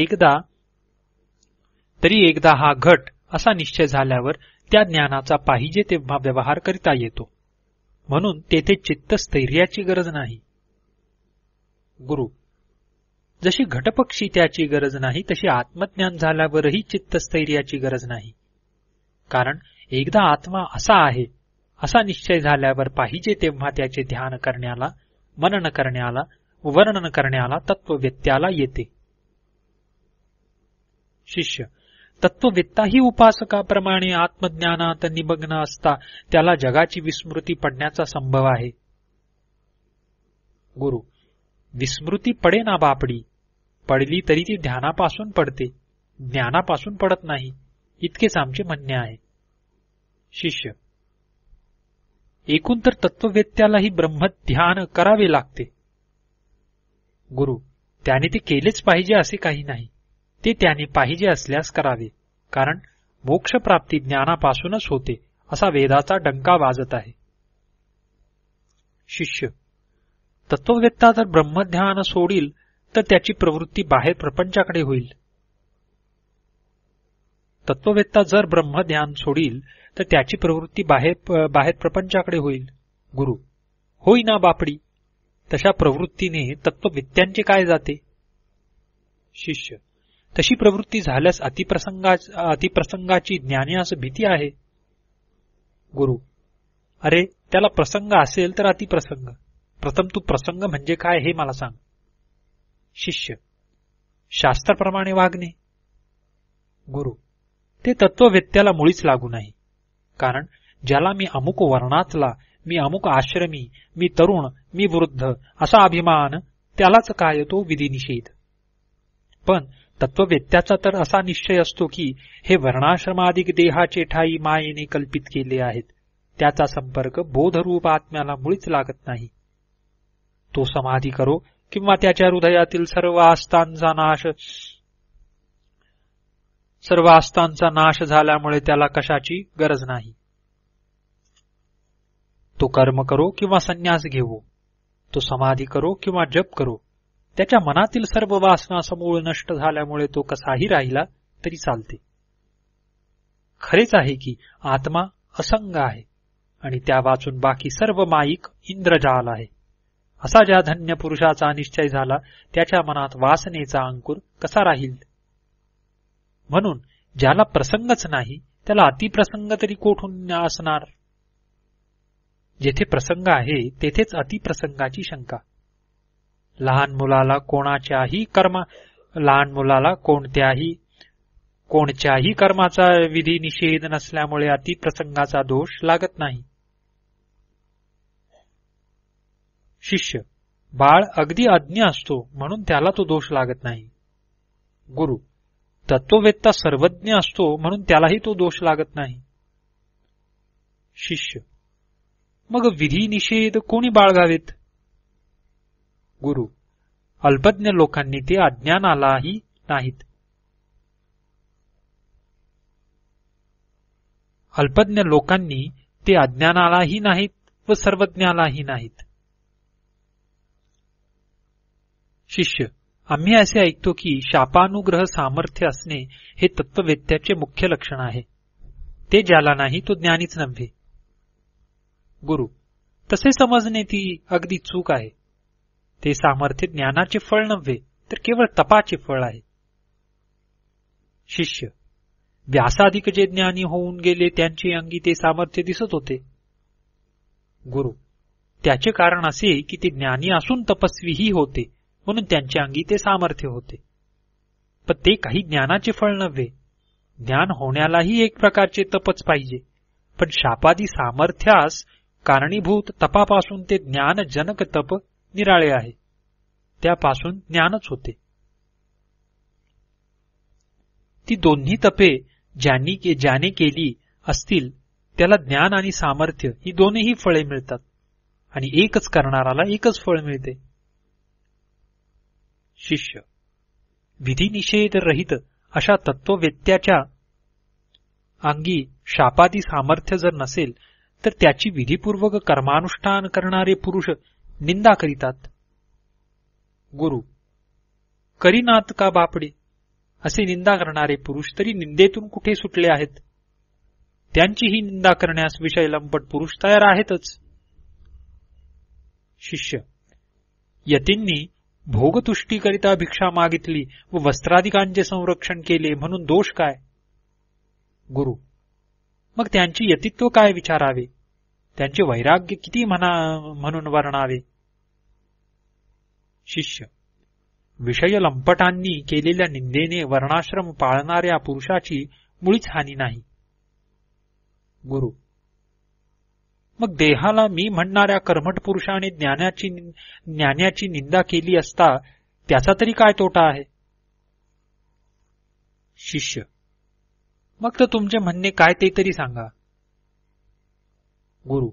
एकदा हा घट असा निश्चय झाल्यावर त्या ज्ञानाचा पाहिजे तेव्हा व्यवहार करता येतो. म्हणून तेथे चित्तस्थैर्याची गरज नाही. गुरु: जशी घटपक्षी त्याची गरज नाही तशी आत्मज्ञान झाल्यावरही चित्तस्थैर्याची गरज नाही. कारण एकदा आत्मा असा आहे असा निश्चय झाल्यावर पाहिजे तेव्हा त्याचे ध्यान करण्याला, मनन करण्याला, वर्णन करण्याला तत्ववेत्याला येते. शिष्य: तत्ववेत्ताही उपासकाप्रमाणे आत्मज्ञानात निमग्न असता त्याला जगाची विस्मृती पडण्याचा संभव आहे. गुरु: विस्मृती पडे ना बापडी, पडली तरी ती ध्यानापासून पडते, ज्ञानापासून पडत नाही, इतकेच आमचे म्हणणे आहे. शिष्य: एकूण तर तत्ववेत्यालाही ब्रह्मध्यान करावे लागते. गुरु: त्याने ते केलेच पाहिजे असे काही नाही. ते त्याने पाहिजे असल्यास करावे, कारण मोक्षप्राप्ती ज्ञानापासूनच होते असा वेदाचा डंका वाजत आहे. शिष्य: तत्ववेत्ता जर ब्रह्मध्यान सोडील तर त्याची प्रवृत्ती बाहेर प्रपंचाकडे होईल. तत्ववेत्ता जर ब्रह्मध्यान सोडील तर त्याची प्रवृत्ती बाहेर प्रपंचाकडे होईल. गुरु: होईना बापडी, तशा प्रवृत्तीने तत्ववेत्यांचे काय जाते? शिष्य: तशी प्रवृत्ती झाल्यास अतिप्रसंगाची ज्ञानियास भीती आहे. गुरु: अरे, त्याला प्रसंग असेल तर अतिप्रसंग. प्रथम तू प्रसंग म्हणजे काय हे मला सांग. शिष्य: शास्त्राप्रमाणे वागणे. गुरु: ते तत्ववेत्याला मुळीच लागू नाही. कारण ज्याला मी अमुक वर्णातला, मी अमुक आश्रमी, मी तरुण, मी वृद्ध असा अभिमान, त्यालाच काय तो विधिनिषेध. पण तत्ववेत्याचा तर असा निश्चय असतो की हे वर्णाश्रमाधिक देहाचे ठाई मायेने कल्पित केले आहेत, त्याचा संपर्क बोधरूप आत्म्याला मुळीच लागत नाही. तो समाधी करो किंवा त्याच्या हृदयातील सर्व आस्तांचा नाश झाल्यामुळे त्याला कशाची गरज नाही. तो कर्म करो किंवा संन्यास घेवो, तो समाधी करो किंवा जप करो, त्याच्या मनातील सर्व वासना समूळ नष्ट झाल्यामुळे तो कसाही राहिला तरी चालते. खरेच आहे की आत्मा असंग आहे आणि त्या वाचून बाकी सर्व माईक इंद्रजाल आहे. असा ज्या धन्य पुरुषाचा निश्चय झाला त्याच्या मनात वासनेचा अंकुर कसा राहील? म्हणून ज्याला प्रसंगच नाही त्याला अतिप्रसंग तरी कोठून असणार? जेथे प्रसंग आहे तेथेच अतिप्रसंगाची शंका. लहान मुलाला कोणत्याही कर्माचा विधी निषेध नसल्यामुळे अतिप्रसंगाचा दोष लागत नाही. शिष्य: बाळ अगदी अज्ञ असतो म्हणून त्याला तो दोष लागत नाही. गुरु: तत्ववेत्ता सर्वज्ञ असतो म्हणून त्यालाही तो दोष लागत नाही. शिष्य: मग विधी निषेध कोणी बाळगावेत? गुरु, अल्पज्ञ लोकांनी ते अज्ञानालाही नाहीत. अल्पज्ञ लोकांनी ते अज्ञानालाही नाहीत व सर्वज्ञालाही नाहीत. शिष्य, आम्ही असे ऐकतो की शापानुग्रह सामर्थ्य असणे हे तत्ववेत्याचे मुख्य लक्षण आहे. ते ज्याला नाही तो ज्ञानीच नव्हे. गुरु, तसे समजणे ती अगदी चूक आहे. ते सामर्थ्य ज्ञानाचे फळ नव्हे तर केवळ तपाचे फळ आहे. शिष्य, व्यासाधिक जे ज्ञानी होऊन गेले त्यांचे अंगी ते सामर्थ्य दिसत होते. गुरु, त्याचे कारण असे की ते ज्ञानी असून तपस्वीही होते म्हणून त्यांच्या अंगी ते सामर्थ्य होते. पण ते काही ज्ञानाचे फळ नव्हे. ज्ञान होण्यालाही एक प्रकारचे तपच पाहिजे. पण शापादी सामर्थ्यास कारणीभूत तपापासून ते ज्ञानजनक तप निराळे आहे. त्यापासून ज्ञानच होते. ती दोन्ही तपे ज्याने केली असतील त्याला ज्ञान आणि सामर्थ्य ही दोन्ही फळे मिळतात आणि एकच करणाराला एकच फळ मिळते. शिष्य, विधिनिषेध रहित अशा तत्ववेत्याच्या अंगी शापादी सामर्थ्य जर नसेल तर त्याची विधिपूर्वक कर्मानुष्ठान करणारे पुरुष निंदा करीतात. गुरु, करीनात का बापडे असे निंदा करणारे पुरुष तरी निंदेतून कुठे सुटले आहेत. त्यांचीही निंदा करण्यास विषय लंपट पुरुष तयार आहेतच. शिष्य, यतींनी भोगतुष्टीकरिता भिक्षा मागितली व वस्त्रादिकांचे संरक्षण केले म्हणून दोष काय? गुरु, मग त्यांची यतित्व काय विचारावे? त्यांचे वैराग्य किती म्हणून वर्णावे? शिष्य, विषय लंपटांनी केलेल्या निंदेने वर्णाश्रम पाळणाऱ्या पुरुषाची मुळीच हानी नाही. गुरु, मग देहाला मी म्हणणाऱ्या कर्मठ पुरुषाने ज्ञानाची निंदा केली असता त्याचा तरी काय तोटा आहे? शिष्य, मग तर तुमचे म्हणणे काय ते तरी सांगा. गुरु,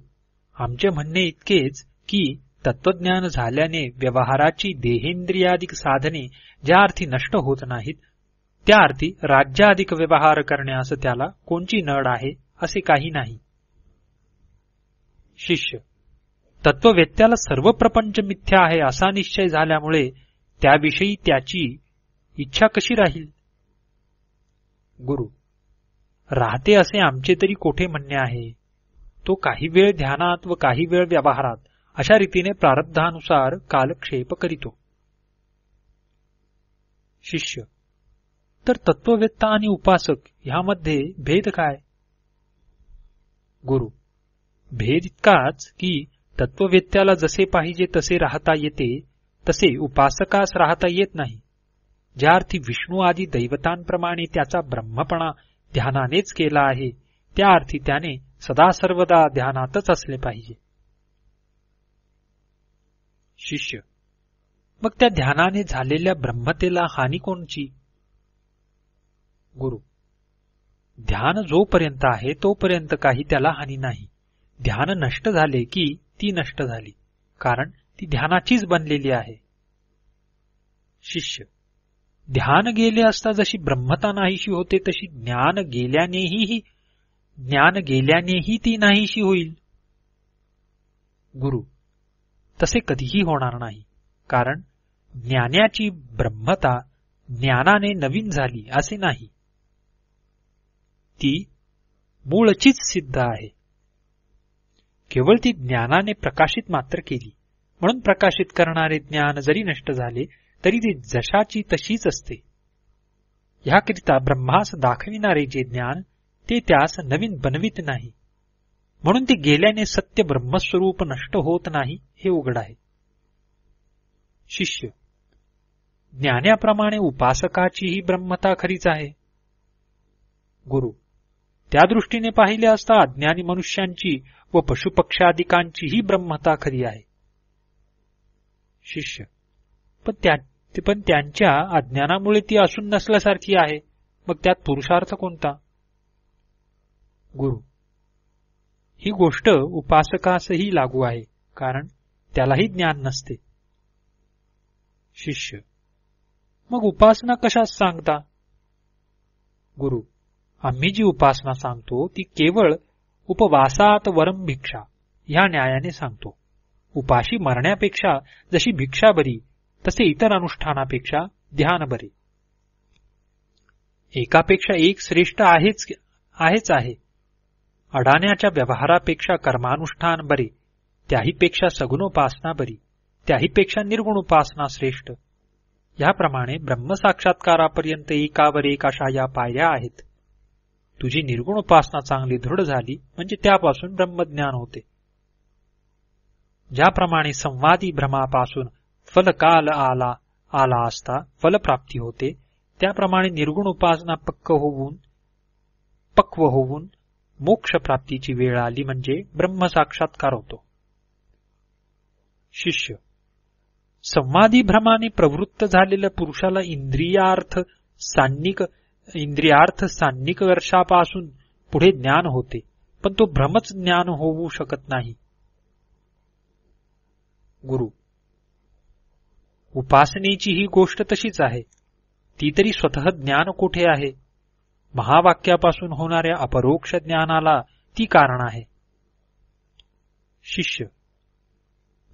आमचे म्हणणे इतकेच की तत्वज्ञान झाल्याने व्यवहाराची देहेंद्रियादिक साधने ज्या अर्थी नष्ट होत नाहीत त्या अर्थी राज्याधिक व्यवहार करण्यास त्याला कोणची नड आहे असे काही नाही. शिष्य, तत्ववेत्याला सर्व प्रपंच मिथ्या आहे असा निश्चय झाल्यामुळे त्याविषयी त्याची इच्छा कशी राहील? गुरु, राहते असे आमचे तरी कोठे म्हणणे आहे. तो काही वेळ ध्यानात व काही वेळ व्यवहारात अशा रीतीने प्रारब्धानुसार कालक्षेप करीतो. शिष्य, तर तत्ववेत्ता आणि उपासक ह्यामध्ये भेद काय? गुरु, भेद इतकाच की तत्ववेत्याला जसे पाहिजे तसे राहता येते तसे उपासकास राहता येत नाही. ज्या अर्थी विष्णू आदी दैवतांप्रमाणे त्याचा ब्रह्मपणा ध्यानानेच केला आहे त्या अर्थी त्याने सदा सर्वदा ध्यानातच असले पाहिजे. शिष्य, मग त्या ध्यानाने झालेल्या ब्रह्मतेला हानी कोणची? गुरु, ध्यान जोपर्यंत आहे तोपर्यंत काही त्याला हानी नाही. ध्यान नष्ट झाले की ती नष्ट झाली, कारण ती ध्यानाचीच बनलेली आहे. शिष्य, ध्यान गेले असता जशी ब्रह्मता नाहीशी होते तशी ज्ञान गेल्यानेही ती नाहीशी होईल. गुरु, तसे कधीही होणार नाही, कारण ज्ञानाची ब्रह्मता ज्ञानाने नवीन झाली असे नाही. ती मूळचीच सिद्ध आहे. केवळ ती ज्ञानाने प्रकाशित मात्र केली, म्हणून प्रकाशित करणारे ज्ञान जरी नष्ट झाले तरी ती जशाची तशीच असते. ह्याकरिता ब्रह्मास दाखविणारे जे ज्ञान ते त्यास नवीन बनवित नाही, म्हणून ते गेल्याने सत्य ब्रह्मस्वरूप नष्ट होत नाही हे उघड आहे. शिष्य, ज्ञानाप्रमाणे उपासकाचीही ब्रह्मता खरीच आहे. गुरु, त्या दृष्टीने पाहिले असता अज्ञानी मनुष्यांची व पशुपक्षादिकांचीही ब्रह्मता खरी आहे. शिष्य, पण त्यांच्या अज्ञानामुळे ती असून नसल्यासारखी आहे, मग त्यात पुरुषार्थ कोणता? गुरु, ही गोष्ट उपासकासही लागू आहे, कारण त्यालाही ज्ञान नसते. शिष्य, मग उपासना कशात सांगता? गुरु, आम्ही जी उपासना सांगतो ती केवळ उपवासात वरम भिक्षा ह्या न्यायाने सांगतो. उपाशी मरण्यापेक्षा जशी भिक्षा बरी, तसे इतर अनुष्ठानापेक्षा ध्यान बरे. एकापेक्षा एक श्रेष्ठ आहेच आहे. अडाण्याच्या व्यवहारापेक्षा कर्मानुष्ठान बरे, त्याहीपेक्षा सगुणोपासना बरी, त्याहीपेक्षा निर्गुणोपासना श्रेष्ठ. याप्रमाणे ब्रह्मसाक्षात्कारापर्यंत एकावर एक अशा या पायऱ्या आहेत. तुझी निर्गुणोपासना चांगली दृढ झाली म्हणजे त्यापासून ब्रह्मज्ञान होते. ज्याप्रमाणे संवादी भ्रमापासून फलकाल आला असता फलप्राप्ती होते, त्याप्रमाणे निर्गुण उपासना पक्व होऊन मोक्षप्राप्तीची वेळ आली म्हणजे ब्रह्मसाक्षात्कार होतो. शिष्य, संवादी भ्रमाने प्रवृत्त झालेल्या पुरुषाला इंद्रियार्थ सान्निक वर्षापासून पुढे ज्ञान होते, पण तो भ्रमच ज्ञान होऊ शकत नाही. गुरु, उपासनेची ही गोष्ट तशीच आहे. ती तरी स्वतः ज्ञान कोठे आहे? महावाक्यापासून होणाऱ्या अपरोक्ष ज्ञानाला ती कारण आहे. शिष्य,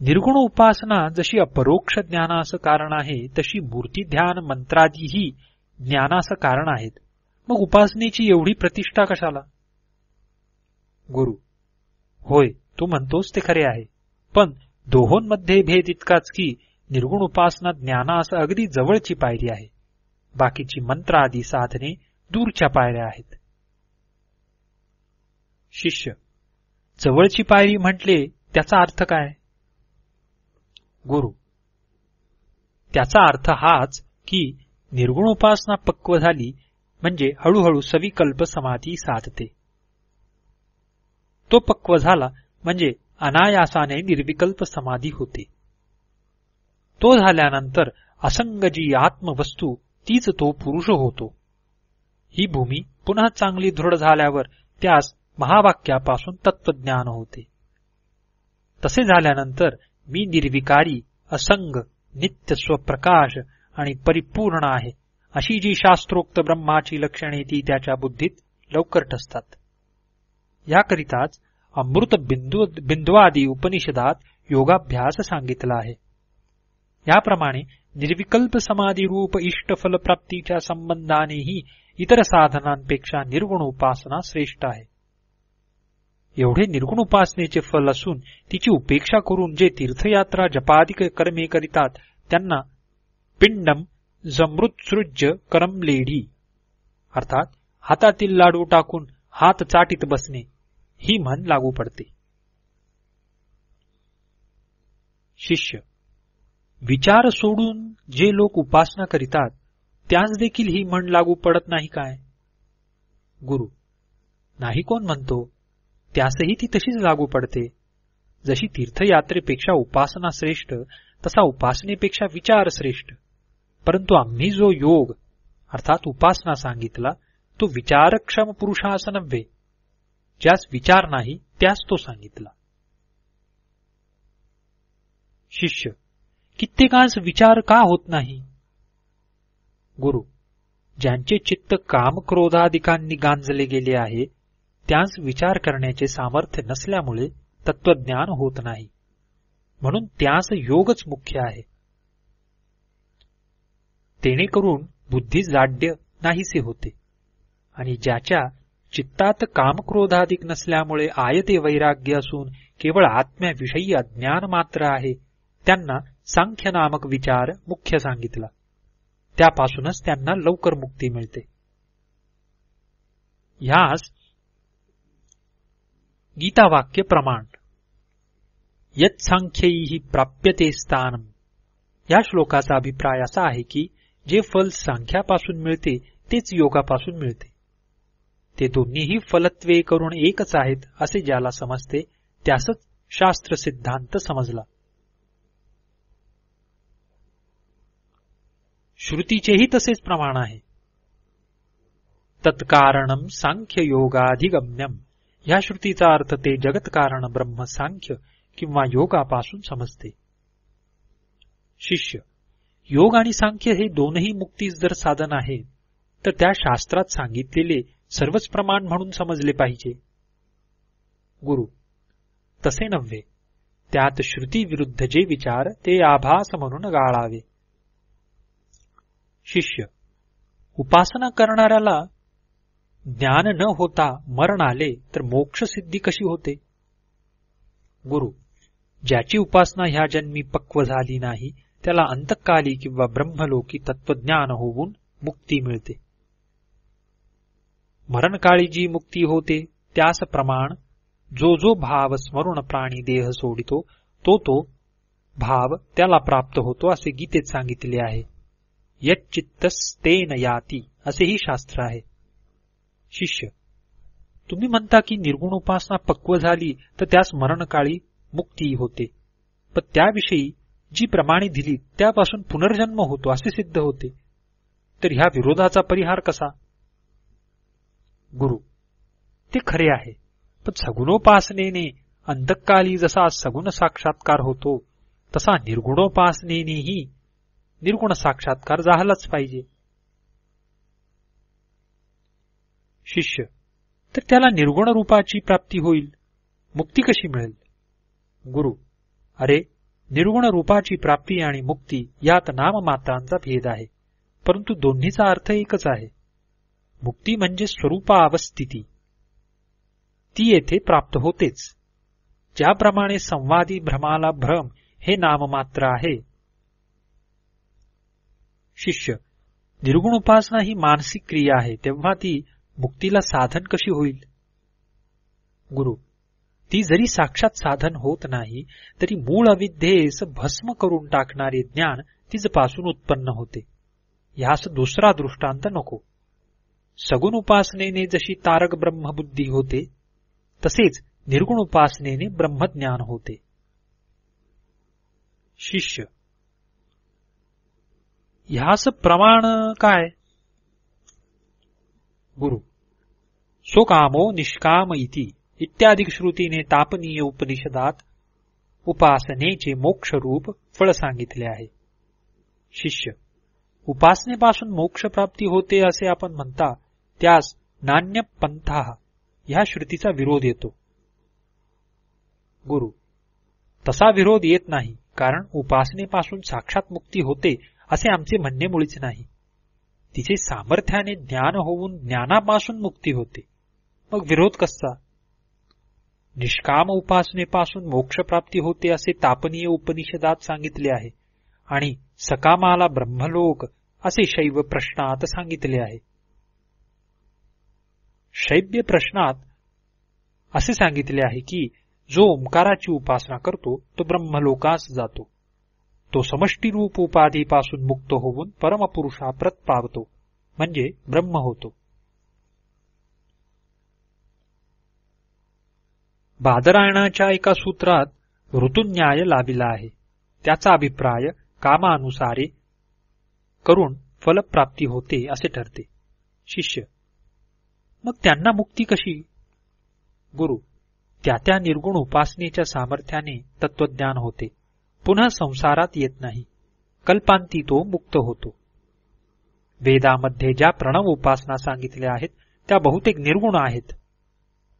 निर्गुण उपासना जशी अपरोक्ष ज्ञानाचं कारण आहे, तशी मूर्ती ध्यान मंत्रादीही ज्ञानाचं कारण आहेत. मग उपासनेची एवढी प्रतिष्ठा कशाला? गुरु, होय, तू म्हणतोस ते खरे आहे, पण दोहोंमध्ये भेद इतकाच की निर्गुण उपासना ज्ञानास अगदी जवळची पायरी आहे. बाकीची मंत्र आदी साधने दूरच्या पायऱ्या आहेत. शिष्य, जवळची पायरी म्हटले त्याचा अर्थ काय? गुरु, त्याचा अर्थ हाच की निर्गुण उपासना पक्व झाली म्हणजे हळूहळू सविकल्प समाधी साधते. तो पक्व झाला म्हणजे अनायासाने निर्विकल्प समाधी होते. तो झाल्यानंतर असंग जी आत्मवस्तू तीच तो पुरुष होतो. ही भूमी पुन्हा चांगली दृढ झाल्यावर त्यास महावाक्यापासून तत्वज्ञान होते. तसे झाल्यानंतर मी निर्विकारी, असंग, नित्य स्वप्रकाश आणि परिपूर्ण आहे अशी जी शास्त्रोक्त ब्रह्माची लक्षणे ती त्याच्या बुद्धीत लवकर ठसतात. याकरिताच अमृत बिंदवादी उपनिषदात योगाभ्यास सांगितला आहे. याप्रमाणे निर्विकल्प समाधी रूप इष्टफल प्राप्तीच्या संबंधानेही इतर साधनांपेक्षा निर्गुण उपासना श्रेष्ठ आहे. एवढे निर्गुण उपासनेचे फल असून तिची उपेक्षा करून जे तीर्थयात्रा जपादिक कर्मे करितात त्यांना पिंडम जमृत्सृज्य करमलेढी अर्थात हातातील लाडू टाकून हात चाटीत बसणे ही म्हण लागू पडते. शिष्य, विचार सोडून जे लोक उपासना करितात त्यास देखील ही म्हण लागू पडत नाही काय? गुरु, नाही कोण म्हणतो, त्यासही ती तशीच लागू पडते. जशी तीर्थयात्रेपेक्षा उपासना श्रेष्ठ तसा उपासनेपेक्षा विचार श्रेष्ठ. परंतु आम्ही जो योग अर्थात उपासना सांगितला तो विचारक्षम पुरुषास नव्हे. ज्यास विचार नाही त्यास तो सांगितला. शिष्य, कित्येकांस विचार का होत नाही? गुरु, ज्यांचे चित्त काम क्रोधादिकांनी गांजले गेले आहे त्यास विचार करण्याचे सामर्थ्य नसल्यामुळे तत्वज्ञान होत नाही. म्हणून त्यास योगच मुख्य आहे. तेणेकरून बुद्धी जाड्य नाहीसे होते आणि ज्याच्या चित्तात कामक्रोधाधिक नसल्यामुळे आयते वैराग्य असून केवळ आत्म्याविषयी अज्ञान मात्र आहे त्यांना सांख्य नामक विचार मुख्य सांगितला. त्यापासूनच त्यांना लवकर मुक्ती मिळते. ह्यास गीतावाक्य प्रमाण यत् सांख्यैहि प्राप्यते स्थानम या श्लोकाचा अभिप्राय असा आहे की जे फल सांख्यापासून मिळते तेच योगापासून मिळते. ते दोन्हीही फलत्वे करून एकच आहेत असे ज्याला समजते त्यासच शास्त्र सिद्धांत समजला. श्रुतीचेही तसेच प्रमाण आहे. तत्कारणम सांख्य योगाधिगम्यम ह्या श्रुतीचा अर्थ ते जगत्कारण ब्रह्म सांख्य किंवा योगापासून समजते. शिष्य, योग आणि सांख्य हे दोनही मुक्तीस जर साधन आहे तर त्या शास्त्रात सांगितलेले सर्वच प्रमाण म्हणून समजले पाहिजे. गुरु: तसे नव्हे. त्यात श्रुती विरुद्ध जे विचार ते आभास म्हणून गाळावे. शिष्य: उपासना करणाऱ्याला ज्ञान न होता मरण आले तर मोक्ष सिद्धी कशी होते? गुरु: ज्याची उपासना ह्या जन्मी पक्व झाली नाही त्याला अंतकाली किंवा ब्रह्मलोकी तत्वज्ञान होऊन मुक्ती मिळते. मरणकाळी जी मुक्ती होते त्यास प्रमाण जो जो भाव स्मरून प्राणी देह सोडितो तो भाव त्याला प्राप्त होतो असे गीतेत सांगितले आहे. यच्चित्तस्तेन याती असेही शास्त्र आहे. शिष्य: तुम्ही म्हणता की निर्गुण उपासना पक्व झाली तर त्यास मरणकाळी मुक्ती होते, पण त्याविषयी जी प्रमाणे दिली त्यापासून पुनर्जन्म होतो असे सिद्ध होते, तर ह्या विरोधाचा परिहार कसा? गुरु: ते खरे आहे, पण सगुणोपासनेने अंतकाली जसा सगुण साक्षात्कार होतो तसा निर्गुणोपासनेनेही निर्गुण साक्षात्कार झालाच पाहिजे. शिष्य: तर त्याला निर्गुण रूपाची प्राप्ती होईल, मुक्ती कशी मिळेल? गुरु: अरे, निर्गुण रूपाची प्राप्ती आणि मुक्ती यात नाममात्रांचा भेद आहे, परंतु दोन्हीचा अर्थ एकच आहे. मुक्ती म्हणजे स्वरूपावस्थिती, ती येथे प्राप्त होतेच. ज्याप्रमाणे संवादी भ्रमाला भ्रम हे नाममात्र आहे. शिष्य: निर्गुण उपासना ही मानसिक क्रिया आहे, तेव्हा ती मुक्तीला साधन कशी होईल? गुरु: ती जरी साक्षात साधन होत नाही तरी मूळ अविद्येस भस्म करून टाकणारे ज्ञान तिजपासून उत्पन्न होते. ह्यास दुसरा दृष्टांत नको. सगुण उपासनेने जशी तारक ब्रह्मबुद्धी होते तसेच निर्गुण उपासनेने ब्रह्मज्ञान होते. शिष्य: ह्यास प्रमाण काय? गुरु: स्वकामो निष्काम इति इत्यादी श्रुतीने तापनीय उपनिषदात उपासनेचे मोक्षरूप फळ सांगितले आहे. शिष्य: उपासनेपासून मोक्षप्राप्ती होते असे आपण म्हणता त्यास नान्य पंथा ह्या श्रुतीचा विरोध येतो. गुरु: तसा विरोध येत नाही, कारण उपासनेपासून साक्षात मुक्ती होते असे आमचे म्हणणे मुळीच नाही. तिचे सामर्थ्याने ज्ञान होऊन ज्ञानापासून मुक्ती होते, मग विरोध कसा? निष्काम उपासनेपासून मोक्षप्राप्ती होते असे तापनीय उपनिषदात सांगितले आहे आणि सकामाला ब्रह्मलोक असे शैव प्रश्नात सांगितले आहे. शैव्य प्रश्नात असे सांगितले आहे की जो ओंकाराची उपासना करतो तो ब्रह्मलोकास जातो, तो समष्टीरूप उपाधीपासून मुक्त होऊन परमपुरुषाप्रत पावतो, म्हणजे ब्रह्म होतो. बादरायणाच्या एका सूत्रात ऋतुन्याय लाविला आहे. त्याचा अभिप्राय कामानुसारे करून फलप्राप्ती होते असे ठरते. शिष्य: मग त्यांना मुक्ती कशी? गुरु: त्या निर्गुण उपासनेच्या सामर्थ्याने तत्वज्ञान होते, पुन्हा संसारात येत नाही, कल्पांती तो मुक्त होतो. वेदामध्ये ज्या प्रणव उपासना सांगितल्या आहेत त्या बहुतेक निर्गुण आहेत.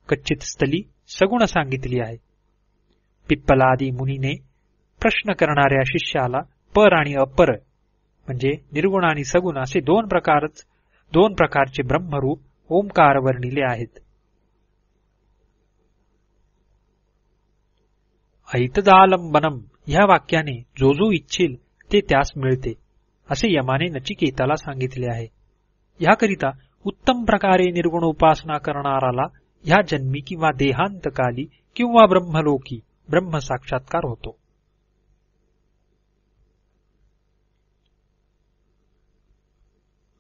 कच्चित स्थली सगुण सांगितली आहे. पिप्पलादी मुनीने प्रश्न करणाऱ्या शिष्याला पर आणि अपर म्हणजे निर्गुण आणि सगुण असे दोन प्रकारचे ब्रह्मरूप ओंकार वर्णिले आहेत. ऐतदालंबनम ह्या वाक्याने जो जो इच्छेल ते त्यास मिळते असे यमाने नचिकेताला सांगितले आहे. ह्याकरिता उत्तम प्रकारे निर्गुण उपासना करणाराला ह्या जन्मी किंवा देहांतकाली किंवा ब्रह्मलोकी ब्रह्म साक्षात्कार होतो.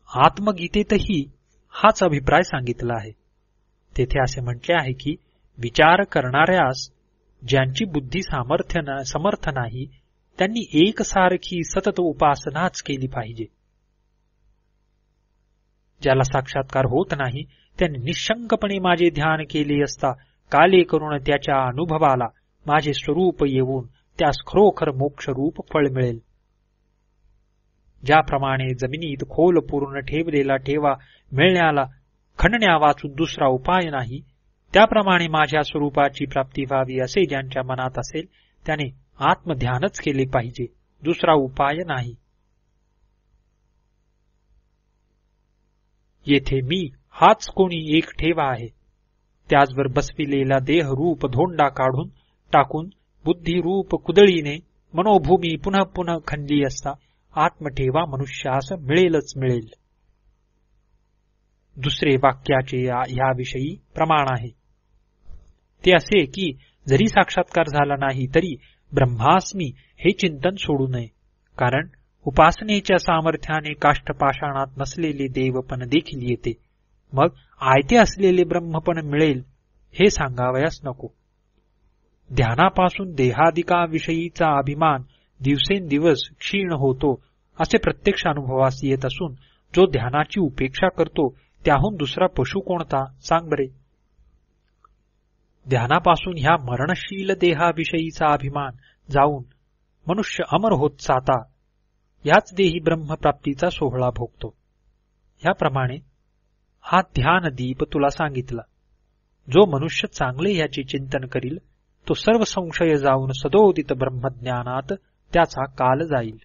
आत्मगीतेतही हाच अभिप्राय सांगितला आहे. तेथे असे म्हटले आहे की विचार करणाऱ्यास ज्यांची बुद्धी समर्थ नाही त्यांनी एकसारखी सतत उपासनाच केली पाहिजे. ज्याला साक्षात्कार होत नाही त्यांनी निशंकपणे माझे ध्यान केले असता काले करून त्याच्या अनुभवाला माझे स्वरूप येऊन त्यास खरोखर मोक्षरूप फळ मिळेल. ज्याप्रमाणे जमिनीत खोल पूर्ण ठेवलेला ठेवा मिळण्याला खणण्या वाचून दुसरा उपाय नाही, त्याप्रमाणे माझ्या स्वरूपाची प्राप्ती व्हावी असे ज्यांच्या मनात असेल त्याने आत्मध्यानच केले पाहिजे, दुसरा उपाय नाही. येथे मी हाच कोणी एक ठेवा आहे. त्याचवर बसविलेला देहरूप धोंडा काढून टाकून बुद्धिरूप कुदळीने मनोभूमी पुन्हा पुन्हा खणली असता आत्मठेवा मनुष्यास मिळेलच मिळेल. दुसरे वाक्याचे ह्याविषयी प्रमाण आहे. ते असे की जरी साक्षात्कार झाला नाही तरी ब्रह्मास्मी हे चिंतन सोडू नये, कारण उपासनेच्या सामर्थ्याने काष्ठपाषाणात नसलेले देवपण देखील येते. मग आयते असलेले ब्रह्मपण मिळेल हे सांगावयास नको. ध्यानापासून देहादिकाविषयीचा अभिमान दिवसेंदिवस क्षीण होतो असे प्रत्यक्ष अनुभवास येत असून जो ध्यानाची उपेक्षा करतो त्याहून दुसरा पशु कोणता सांग बरे. ध्यानापासून ह्या मरणशील देहाविषयीचा अभिमान जाऊन मनुष्य अमर होत जाता याच देही ब्रह्मप्राप्तीचा सोहळा भोगतो. ह्याप्रमाणे हा ध्यानदीप तुला सांगितला. जो मनुष्य चांगले याचे चिंतन करील तो सर्व संशय जाऊन सदोदित ब्रह्मज्ञानात त्याचा काल जाईल.